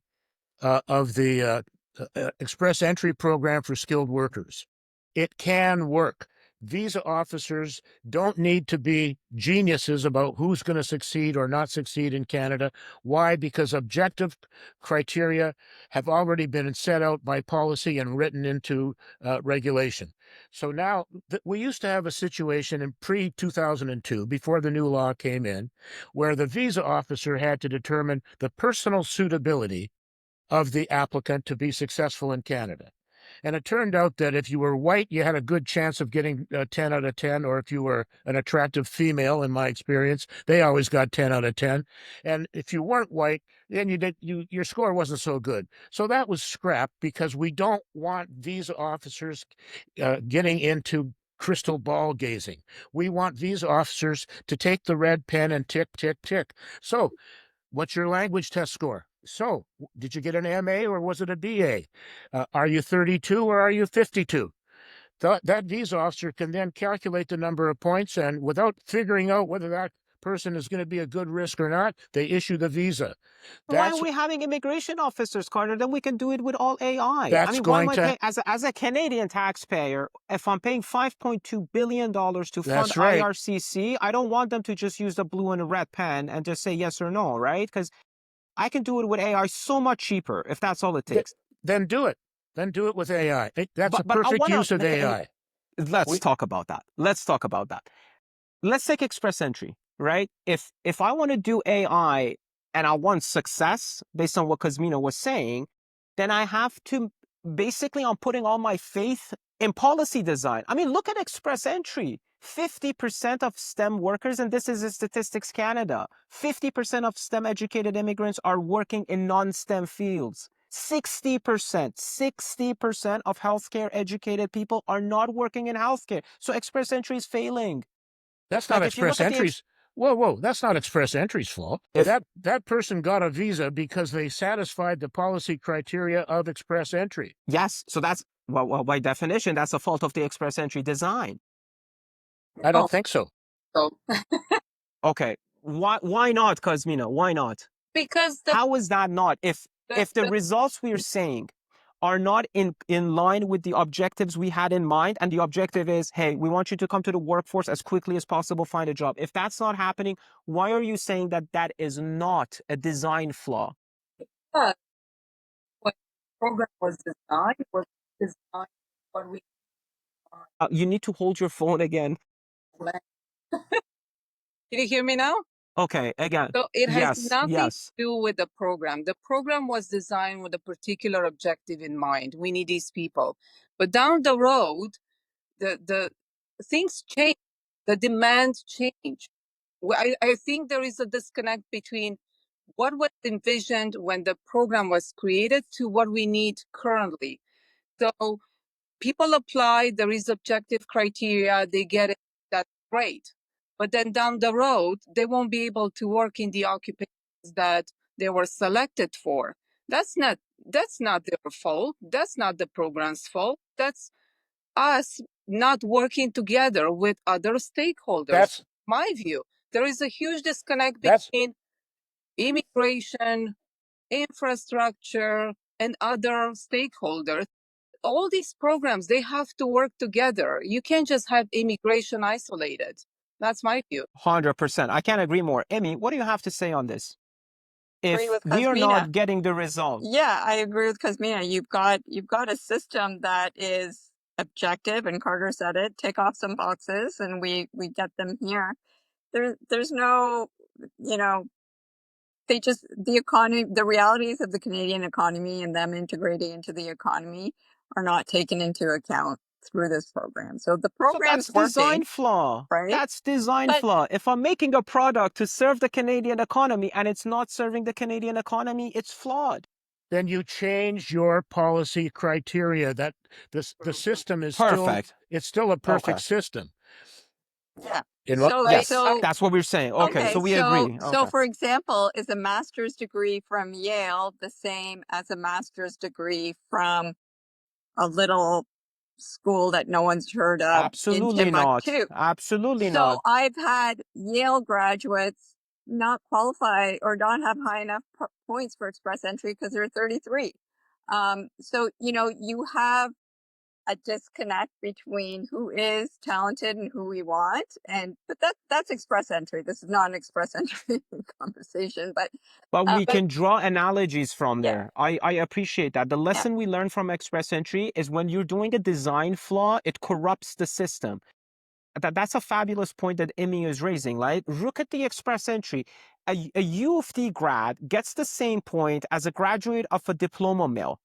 express entry program for skilled workers. It can work. Visa officers don't need to be geniuses about who's going to succeed or not succeed in Canada. Why? Because objective criteria have already been set out by policy and written into regulation. So now we used to have a situation in pre-2002, before the new law came in, where the visa officer had to determine the personal suitability of the applicant to be successful in Canada. And it turned out that if you were white, you had a good chance of getting 10 out of 10, or if you were an attractive female, in my experience, they always got 10 out of 10. And if you weren't white, then your score wasn't so good. So that was scrapped because we don't want visa officers getting into crystal ball gazing. We want visa officers to take the red pen and tick, tick, tick. So what's your language test score? So, did you get an MA or was it a BA? Are you 32 or are you 52? That visa officer can then calculate the number of points, and without figuring out whether that person is going to be a good risk or not, they issue the visa. Why are we having immigration officers, Carter? Then we can do it with all AI. That's I mean, going why am I paying, as a Canadian taxpayer, if I'm paying $5.2 billion to fund That's right. IRCC, I don't want them to just use the blue and the red pen and just say yes or no, right? Because I can do it with AI so much cheaper if that's all it takes. Then do it. Then do it with AI. That's a perfect use of AI. Let's talk about that. Let's take express entry, right? If I want to do AI and I want success based on what Cosmina was saying, then I have to basically, I'm putting all my faith in policy design. I mean, look at express entry. 50% of STEM workers, and this is in Statistics Canada, 50% of STEM educated immigrants are working in non-STEM fields. 60% of healthcare educated people are not working in healthcare. So express entry is failing. That's not express entry's. Whoa! That's not express entry's fault. That person got a visa because they satisfied the policy criteria of express entry. Yes, so that's well, by definition, that's the fault of the express entry design. I don't think so. Okay, why not, Cosmina? Why not? Because how is that not? If the results we're saying are not in line with the objectives we had in mind, and the objective is, hey, we want you to come to the workforce as quickly as possible, find a job. If that's not happening, why are you saying that that is not a design flaw? But when the program was designed what we... You need to hold your phone again. Can you hear me now? Okay, again. So it has nothing to do with the program. The program was designed with a particular objective in mind. We need these people. But down the road, the things change, the demands change. I think there is a disconnect between what was envisioned when the program was created to what we need currently. So people apply, there is objective criteria, they get it, that's great. But then down the road, they won't be able to work in the occupations that they were selected for. That's not their fault. That's not the program's fault. That's us not working together with other stakeholders. That's my view. There is a huge disconnect between immigration, infrastructure, and other stakeholders. All these programs, they have to work together. You can't just have immigration isolated. That's my view. 100%. I can't agree more. Immi, what do you have to say on this? Agree If with we are Cosmina. not getting the result, Yeah, I agree with Cosmina. You've got a system that is objective, and Carter said it. Tick off some boxes, and we get them here. There's no, you know, the economy, the realities of the Canadian economy and them integrating into the economy are not taken into account through this program. So the so program's that's working, design flaw. right? That's design But flaw. If I'm making a product to serve the Canadian economy and it's not serving the Canadian economy, it's flawed. Then you change your policy criteria. That the system is Perfect. it's still a perfect Okay. system. yeah. In what? Yes, So that's what we're saying. Okay, so we agree. so Okay. for example, is a master's degree from Yale the same as a master's degree from a little school that no one's heard of in Absolutely not. Timbuktu? Absolutely So not. I've had Yale graduates not qualify or not have high enough points for express entry because they're 33. So, you have a disconnect between who is talented and who we want. But that's express entry. This is not an express entry conversation, but we can draw analogies from yeah. there. I appreciate that. The lesson we learned from Express Entry is when you're doing a design flaw, it corrupts the system. That's a fabulous point that Immi is raising, right? Look at the Express Entry. A U of T grad gets the same point as a graduate of a diploma mill.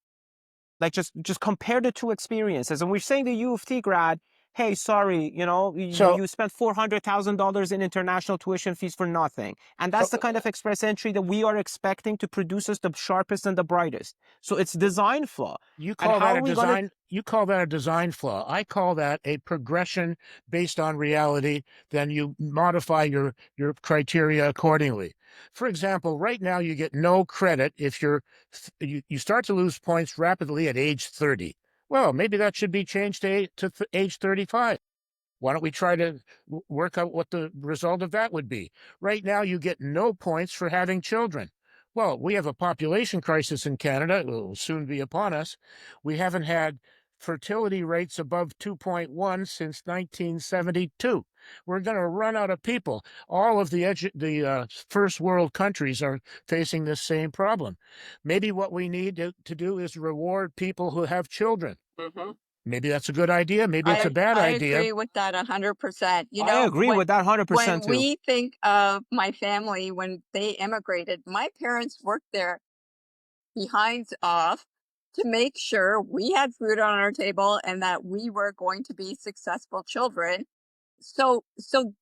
Like just compare the two experiences. And we're saying the U of T grad, hey, sorry, you spent $400,000 in international tuition fees for nothing. And that's the kind of express entry that we are expecting to produce us the sharpest and the brightest. So it's design flaw. You call that a design? You call that a design flaw. I call that a progression based on reality. Then you modify your criteria accordingly. For example, right now you get no credit if you start to lose points rapidly at age 30. Well, maybe that should be changed to age 35. Why don't we try to work out what the result of that would be? Right now, you get no points for having children. Well, we have a population crisis in Canada. It will soon be upon us. We haven't had fertility rates above 2.1 since 1972. We're going to run out of people. All of the first world countries are facing this same problem. Maybe what we need to do is reward people who have children. Mm-hmm. Maybe that's a good idea. Maybe it's a bad idea. I agree with that 100%. I agree with that 100% when too. we think of my family, when they immigrated, my parents worked their behinds off to make sure we had food on our table and that we were going to be successful children. So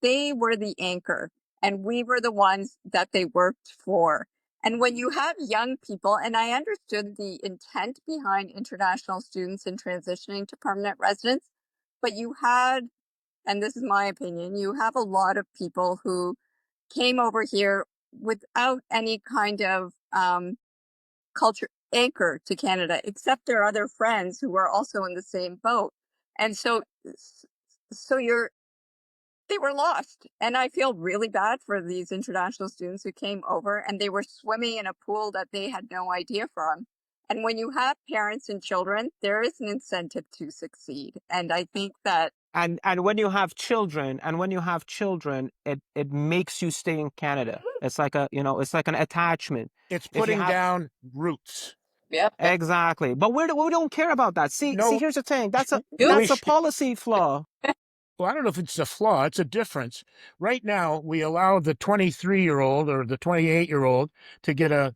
they were the anchor and we were the ones that they worked for. And when you have young people, and I understood the intent behind international students in transitioning to permanent residence, but you had, and this is my opinion, you have a lot of people who came over here without any kind of culture anchor to Canada, except their other friends who were also in the same boat. And so they were lost. And I feel really bad for these international students who came over and they were swimming in a pool that they had no idea from. And when you have parents and children, there is an incentive to succeed. And I think that and when you have children, it makes you stay in Canada. It's like it's like an attachment. It's putting down roots. Yep. Exactly. But we don't care about that. See, here's the thing. That's a policy flaw. Well, I don't know if it's a flaw. It's a difference. Right now, we allow the 23-year-old or the 28-year-old to get a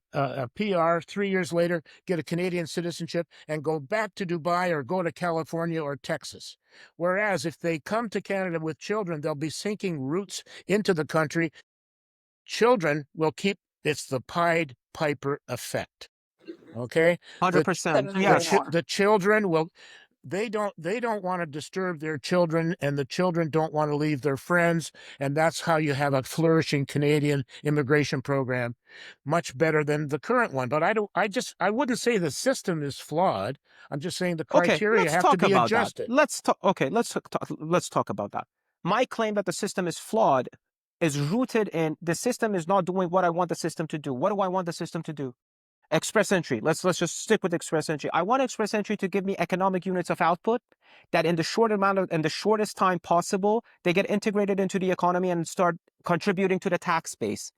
PR, 3 years later, get a Canadian citizenship and go back to Dubai or go to California or Texas. Whereas if they come to Canada with children, they'll be sinking roots into the country. Children will keep, it's the Pied Piper effect. Okay? 100%. Yes. The children will... They don't want to disturb their children, and the children don't want to leave their friends, and that's how you have a flourishing Canadian immigration program, much better than the current one. But I wouldn't say the system is flawed. I'm just saying the criteria have to be adjusted. Let's talk about that. My claim that the system is flawed is rooted in the system is not doing what I want the system to do. What do I want the system to do? Express entry. Let's just stick with express entry. I want express entry to give me economic units of output that in the shortest time possible, they get integrated into the economy and start contributing to the tax base.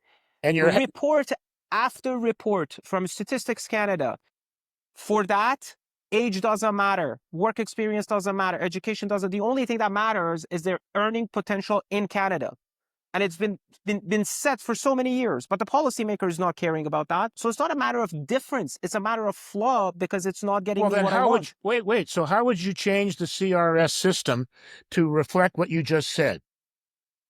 And Report after report from Statistics Canada. For that, age doesn't matter, work experience doesn't matter, education doesn't. The only thing that matters is their earning potential in Canada. And it's been set for so many years, but the policymaker is not caring about that. So it's not a matter of difference; it's a matter of flaw because it's not getting me what I want. Wait. So how would you change the CRS system to reflect what you just said?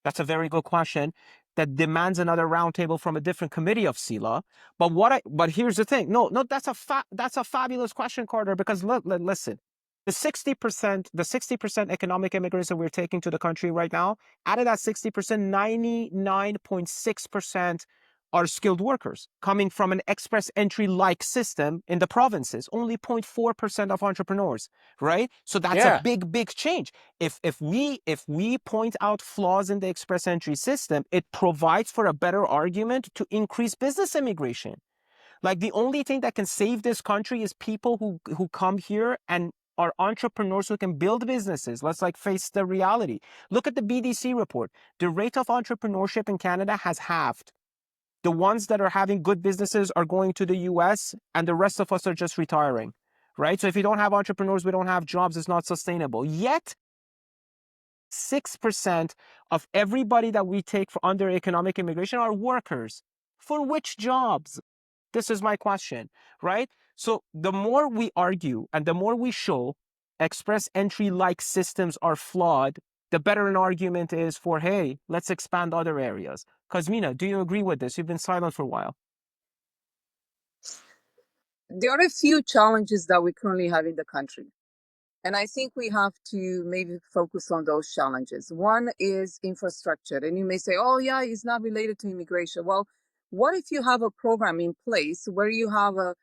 That's a very good question that demands another roundtable from a different committee of CELA. But here's the thing. No, that's a fabulous question, Carter, because listen, the 60% economic immigrants that we're taking to the country right now, out of that 60%, 99.6% are skilled workers coming from an express entry-like system in the provinces, only 0.4% of entrepreneurs, right? So that's a big change. If we point out flaws in the express entry system, it provides for a better argument to increase business immigration. Like the only thing that can save this country is people who come here and are entrepreneurs who can build businesses. Let's face the reality. Look at the BDC report. The rate of entrepreneurship in Canada has halved. The ones that are having good businesses are going to the US and the rest of us are just retiring, right? So if you don't have entrepreneurs, we don't have jobs, it's not sustainable. Yet, 6% of everybody that we take for under economic immigration are workers. For which jobs? This is my question, right? So the more we argue and the more we show express entry-like systems are flawed, the better an argument is for, hey, let's expand other areas. Cosmina, do you agree with this? You've been silent for a while. There are a few challenges that we currently have in the country. And I think we have to maybe focus on those challenges. One is infrastructure. And you may say, oh, yeah, it's not related to immigration. Well, what if you have a program in place where you have a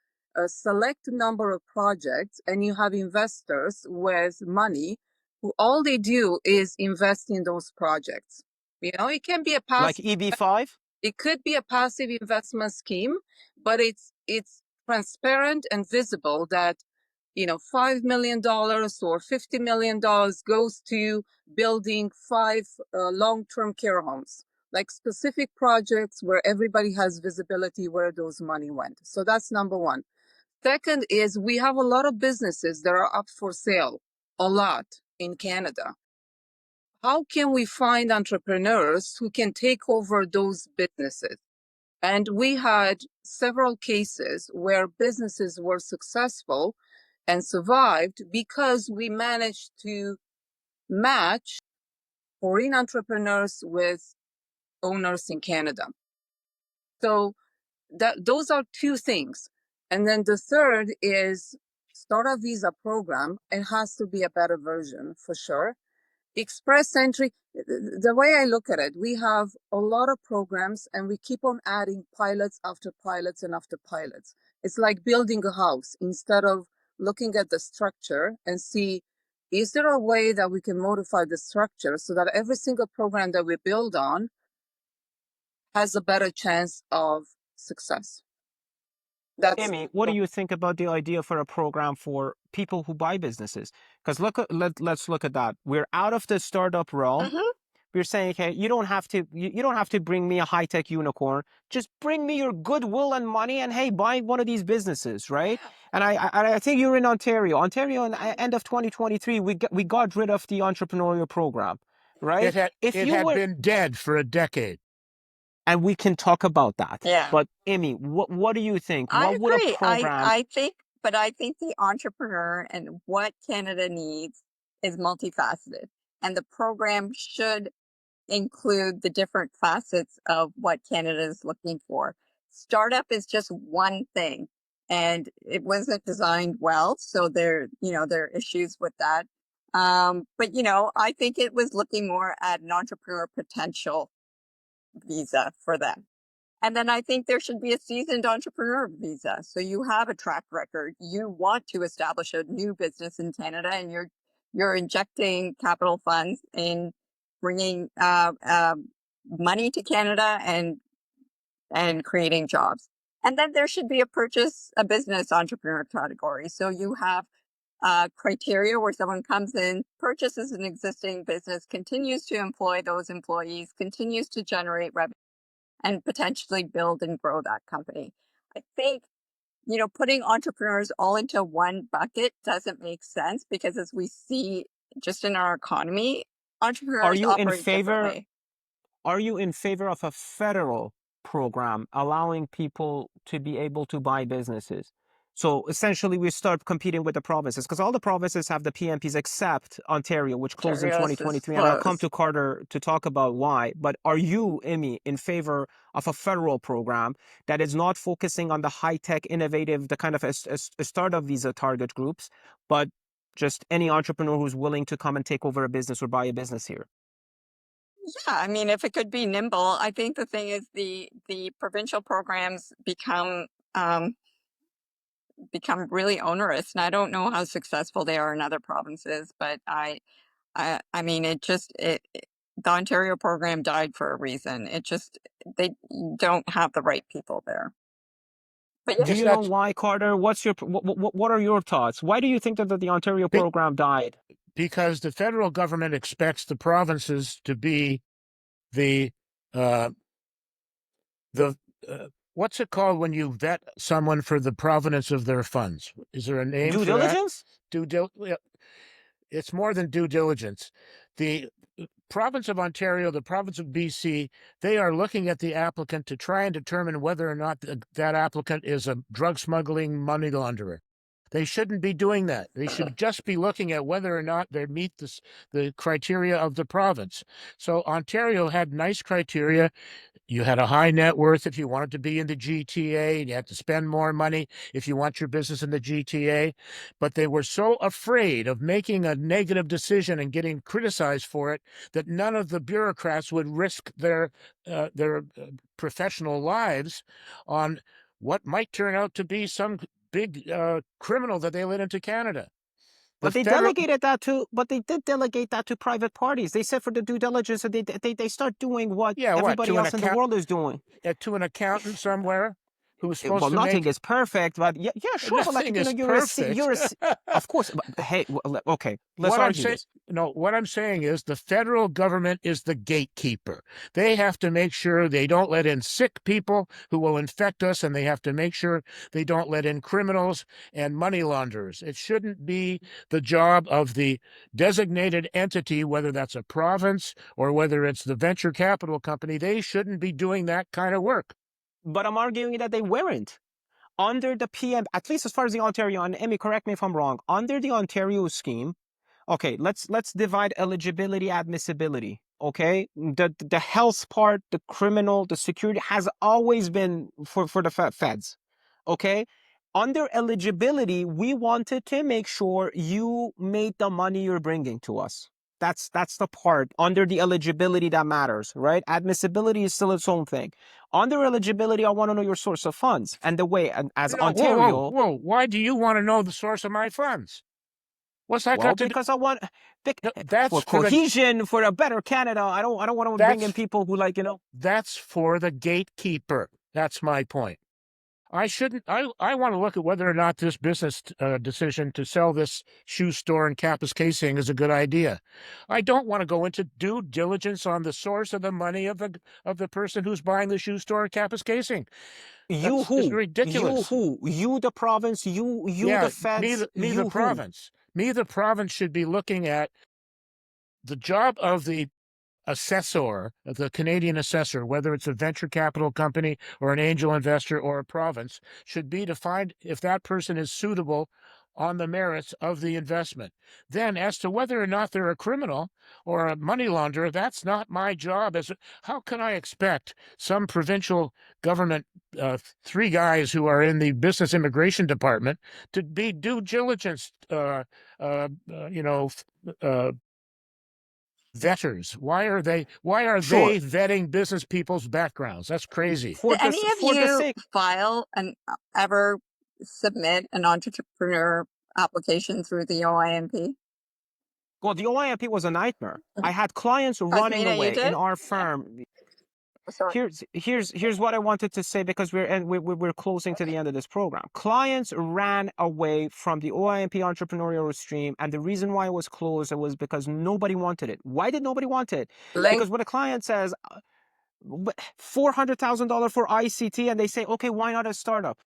select number of projects and you have investors with money who all they do is invest in those projects? You know, it can be a passive, like EB5? It could be a passive investment scheme, but it's transparent and visible that $5 million or $50 million goes to building 5 long-term care homes, like specific projects where everybody has visibility where those money went. So that's number one. Second is we have a lot of businesses that are up for sale, a lot in Canada. How can we find entrepreneurs who can take over those businesses? And we had several cases where businesses were successful and survived because we managed to match foreign entrepreneurs with owners in Canada. So those are two things. And then the third is startup visa program. It has to be a better version for sure. Express entry, the way I look at it, we have a lot of programs and we keep on adding pilots after pilots and after pilots. It's like building a house. Instead of looking at the structure and see, is there a way that we can modify the structure so that every single program that we build on has a better chance of success? Immi, what do you think about the idea for a program for people who buy businesses? Because let's look at that. We're out of the startup realm. Mm-hmm. We're saying, hey, you don't have to bring me a high-tech unicorn. Just bring me your goodwill and money, and hey, buy one of these businesses, right? And I think you're in Ontario. Ontario, in the end of 2023, we got rid of the entrepreneurial program, right? It had been dead for a decade. And we can talk about that. Yeah. But Immi, what do you think? I What agree. would a program? I think the entrepreneur and what Canada needs is multifaceted. And the program should include the different facets of what Canada is looking for. Startup is just one thing, and it wasn't designed well. So there are issues with that. But I think it was looking more at an entrepreneur potential visa for them. And then I think there should be a seasoned entrepreneur visa. So you have a track record. You want to establish a new business in Canada, and you're injecting capital funds in bringing money to Canada and creating jobs. And then there should be a business entrepreneur category. So you have criteria where someone comes in, purchases an existing business, continues to employ those employees, continues to generate revenue, and potentially build and grow that company. I think, putting entrepreneurs all into one bucket doesn't make sense because as we see just in our economy, Are entrepreneurs you in operate favor? differently. Are you in favor of a federal program allowing people to be able to buy businesses? So essentially, we start competing with the provinces because all the provinces have the PMPs except Ontario, which closed in Ontario's is 2023. And I'll come closed. to Carter to talk about why. But are you, Immi, in favor of a federal program that is not focusing on the high tech, innovative, the kind of a startup visa target groups, but just any entrepreneur who's willing to come and take over a business or buy a business here? Yeah, I mean, if it could be nimble, I think the thing is the provincial programs um, become really onerous, and I don't know how successful they are in other provinces, but I mean, the Ontario program died for a reason. They don't have the right people there. But Do Yes, you know that's why, Carter? What are your thoughts? Why do you think that the Ontario be- program died? because the federal government expects the provinces to be the uh, the what's it called when you vet someone for the provenance of their funds? Is there a name Due for that? diligence? It's more than due diligence. The province of Ontario, the province of BC, they are looking at the applicant to try and determine whether or not that applicant is a drug smuggling money launderer. They shouldn't be doing that. They should just be looking at whether or not they meet the criteria of the province. So Ontario had nice criteria. You had a high net worth if you wanted to be in the GTA, and you had to spend more money if you want your business in the GTA. But they were so afraid of making a negative decision and getting criticized for it that none of the bureaucrats would risk their professional lives on what might turn out to be some big criminal that they let into Canada. The But they federal, delegated that to. But they did delegate that to private parties. They said for the due diligence, that they start doing what yeah, what everybody else in the world is doing. to an accountant somewhere who was Well, supposed to nothing make is perfect, but yeah, sure. But nothing is you're perfect. of course. But hey, okay, let's What I'm argue saying, this. no, what I'm saying is the federal government is the gatekeeper. They have to make sure they don't let in sick people who will infect us, and they have to make sure they don't let in criminals and money launderers. It shouldn't be the job of the designated entity, whether that's a province or whether it's the venture capital company. They shouldn't be doing that kind of work. But I'm arguing that they weren't. Under the PM, at least as far as the Ontario, and Emmy, correct me if I'm wrong, under the Ontario scheme, okay, let's divide eligibility, admissibility. Okay, the health part, the criminal, the security has always been for the feds. Okay, under eligibility, we wanted to make sure you made the money you're bringing to us. That's the part under the eligibility that matters, right? Admissibility is still its own thing. Under eligibility, I want to know your source of funds and the way. And as No, whoa, whoa, Ontario, whoa. Why do you want to know the source of my funds? What's that well, got to do? because I want That's for for the cohesion, for a better Canada. I don't want to bring in that's people who that's for the gatekeeper. That's my point. I shouldn't. I want to look at whether or not this business decision to sell this shoe store in Kapuskasing is a good idea. I don't want to go into due diligence on the source of the money of the person who's buying the shoe store in Kapuskasing. you That's just who, ridiculous. you the province, you Yeah, the feds, me the you who. province. Me the province should be looking at the job of the assessor, the Canadian assessor, whether it's a venture capital company or an angel investor or a province, should be to find if that person is suitable on the merits of the investment. Then, as to whether or not they're a criminal or a money launderer, that's not my job. How can I expect some provincial government, three guys who are in the business immigration department, to be due diligence, you know, vetters? Why are Sure. they vetting business people's backgrounds? That's crazy. Did any of For the you sake. file and ever submit an entrepreneur application through the OIMP? Well, the OIMP was a nightmare. I had clients running Cosmina, you away in did? our firm. So Here's what I wanted to say, because we're closing to the end of this program. Clients ran away from the OIMP entrepreneurial stream, and the reason why it was closed was because nobody wanted it. Why did nobody want it? Because when a client says $400,000 for ICT, and they say, okay, why not a startup?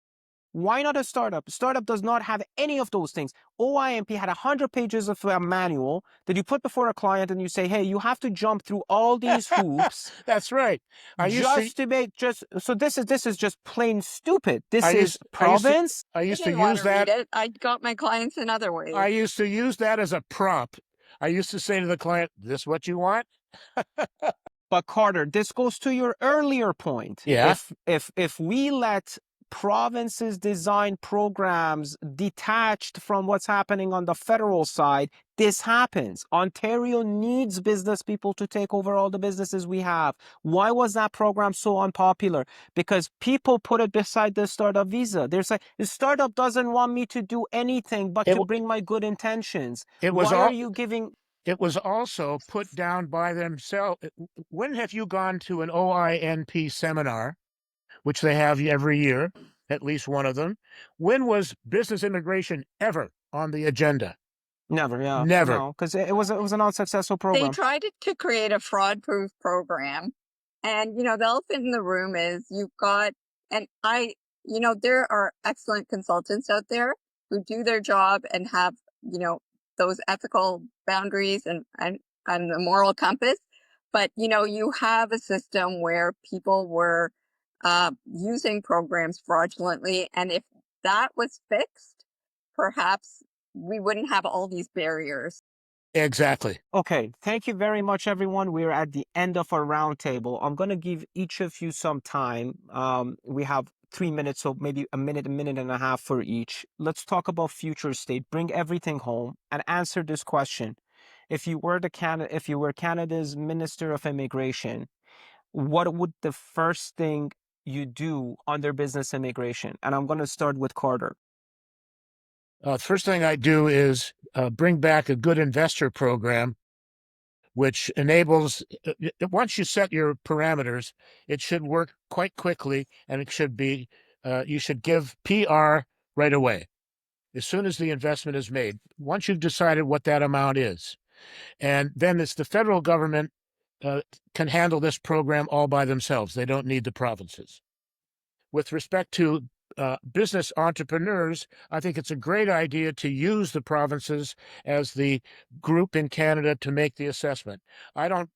Why not a startup? Startup does not have any of those things. OIMP had 100 pages of a manual that you put before a client, and you say, hey, you have to jump through all these hoops. That's right. So this is just plain stupid. This is province. I used to didn't want use to read that. it. I got my clients in other ways. I used to use that as a prompt. I used to say to the client, "This what you want?" But Carter, this goes to your earlier point. Yeah. If we let provinces design programs detached from what's happening on the federal side, this happens. Ontario needs business people to take over all the businesses we have. Why was that program so unpopular? Because people put it beside the startup visa. They're saying, the startup doesn't want me to do anything but to bring my good intentions. Why are you giving... It was also put down by themselves. When have you gone to an OINP seminar, which they have every year, at least one of them? When was business immigration ever on the agenda? Never, yeah. Never. No, because it was an unsuccessful program. They tried to create a fraud-proof program. And, the elephant in the room is there are excellent consultants out there who do their job and have, those ethical boundaries and the moral compass. But, you have a system where people were using programs fraudulently. And if that was fixed, perhaps we wouldn't have all these barriers. Exactly. Okay, thank you very much, everyone. We're at the end of our roundtable. I'm going to give each of you some time. We have 3 minutes, so maybe a minute and a half for each. Let's talk about future state. Bring everything home and answer this question. If you were Canada's Minister of Immigration, what would the first thing you do under business immigration? And I'm going to start with Carter. First thing I do is bring back a good investor program, which enables, once you set your parameters, it should work quite quickly, and it should be, you should give PR right away, as soon as the investment is made, once you've decided what that amount is. And then it's the federal government can handle this program all by themselves. They don't need the provinces. With respect to business entrepreneurs, I think it's a great idea to use the provinces as the group in Canada to make the assessment. I'm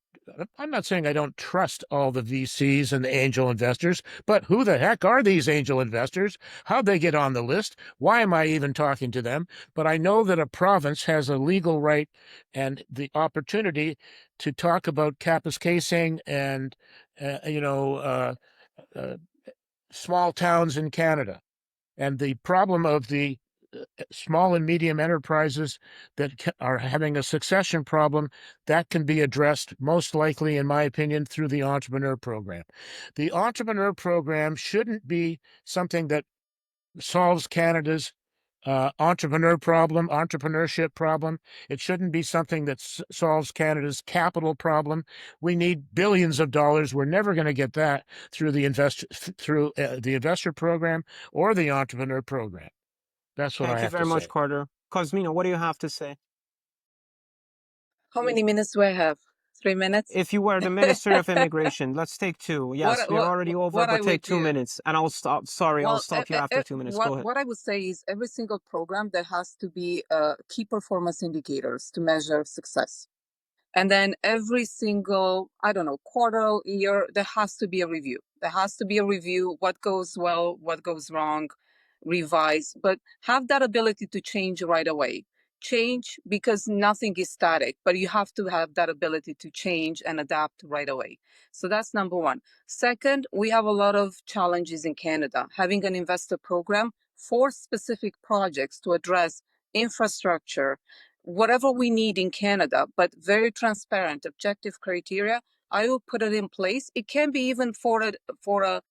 not saying I don't trust all the VCs and the angel investors, but who the heck are these angel investors? How'd they get on the list? Why am I even talking to them? But I know that a province has a legal right and the opportunity to talk about campus casing and, small towns in Canada. And the problem of the small and medium enterprises that are having a succession problem, that can be addressed most likely, in my opinion, through the entrepreneur program. The entrepreneur program shouldn't be something that solves Canada's entrepreneurship problem. It shouldn't be something that solves Canada's capital problem. We need billions of dollars. We're never going to get that through the investor program or the entrepreneur program. That's what I have to say. Thank you very much, Carter. Cosmina, what do you have to say? How many minutes do I have? 3 minutes? If you were the Minister of Immigration, let's take 2. Yes, we're already over, but take 2 minutes. And I'll stop. Sorry, I'll stop you after 2 minutes. Go ahead. What I would say is every single program, there has to be key performance indicators to measure success. And then every single, quarter, year, there has to be a review. There has to be a review, what goes well, what goes wrong, revise, but have that ability to change right away. Change because nothing is static, but you have to have that ability to change and adapt right away. So that's number one. Second, we have a lot of challenges in Canada. Having an investor program for specific projects to address infrastructure, whatever we need in Canada, but very transparent, objective criteria, I will put it in place. It can be even for a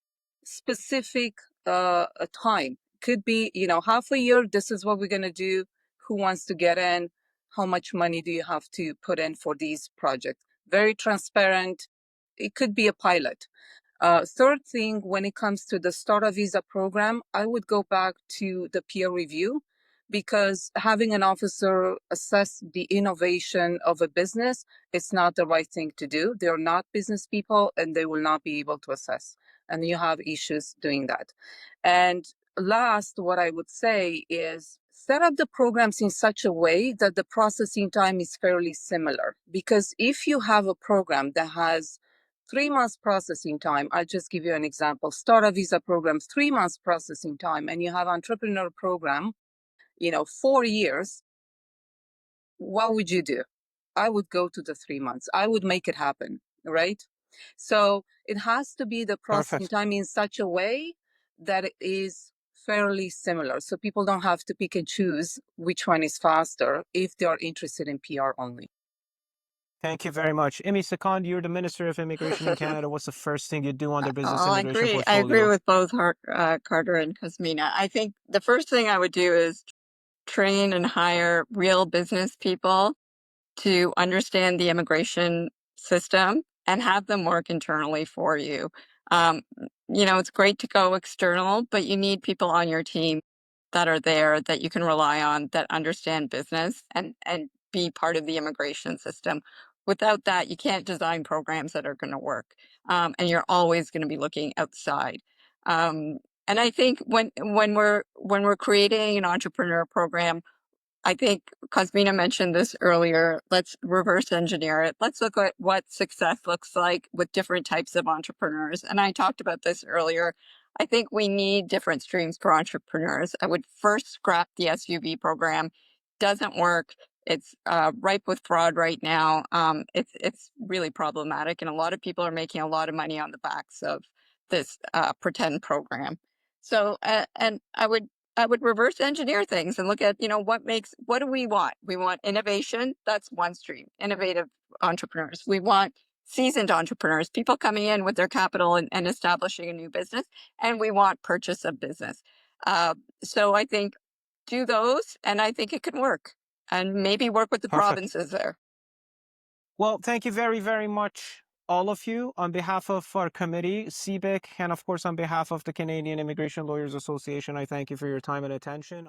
specific a time. Could be, half a year, this is what we're going to do. Who wants to get in? How much money do you have to put in for these projects? Very transparent, it could be a pilot. Third thing, when it comes to the Starter Visa program, I would go back to the peer review, because having an officer assess the innovation of a business, it's not the right thing to do. They're not business people and they will not be able to assess. And you have issues doing that. And last, what I would say is set up the programs in such a way that the processing time is fairly similar. Because if you have a program that has 3 months processing time, I'll just give you an example. Start a visa program, 3 months processing time, and you have entrepreneur program, 4 years. What would you do? I would go to the 3 months. I would make it happen, right? So it has to be the processing Perfect. time in such a way that it is fairly similar. So people don't have to pick and choose which one is faster if they are interested in PR only. Thank you very much. Immi, Sikand, you're the Minister of Immigration in Canada. What's the first thing you do on the business I immigration agree. I agree portfolio? with both Carter and Cosmina. I think the first thing I would do is train and hire real business people to understand the immigration system and have them work internally for you. It's great to go external, but you need people on your team that are there that you can rely on, that understand business and be part of the immigration system. Without that, you can't design programs that are going to work, and you're always going to be looking outside. And I think when we're creating an entrepreneur program, I think Cosmina mentioned this earlier. Let's reverse engineer it. Let's look at what success looks like with different types of entrepreneurs. And I talked about this earlier. I think we need different streams for entrepreneurs. I would first scrap the SUV program. Doesn't work. It's ripe with fraud right now. It's really problematic, and a lot of people are making a lot of money on the backs of this pretend program. So, and I would reverse engineer things and look at, what do we want? We want innovation. That's one stream, innovative entrepreneurs. We want seasoned entrepreneurs, people coming in with their capital and establishing a new business. And we want purchase of business. So I think do those, and I think it can work, and maybe work with the Perfect. provinces there. Well, thank you very, very much, all of you, on behalf of our committee, CBIC, and of course, on behalf of the Canadian Immigration Lawyers Association. I thank you for your time and attention.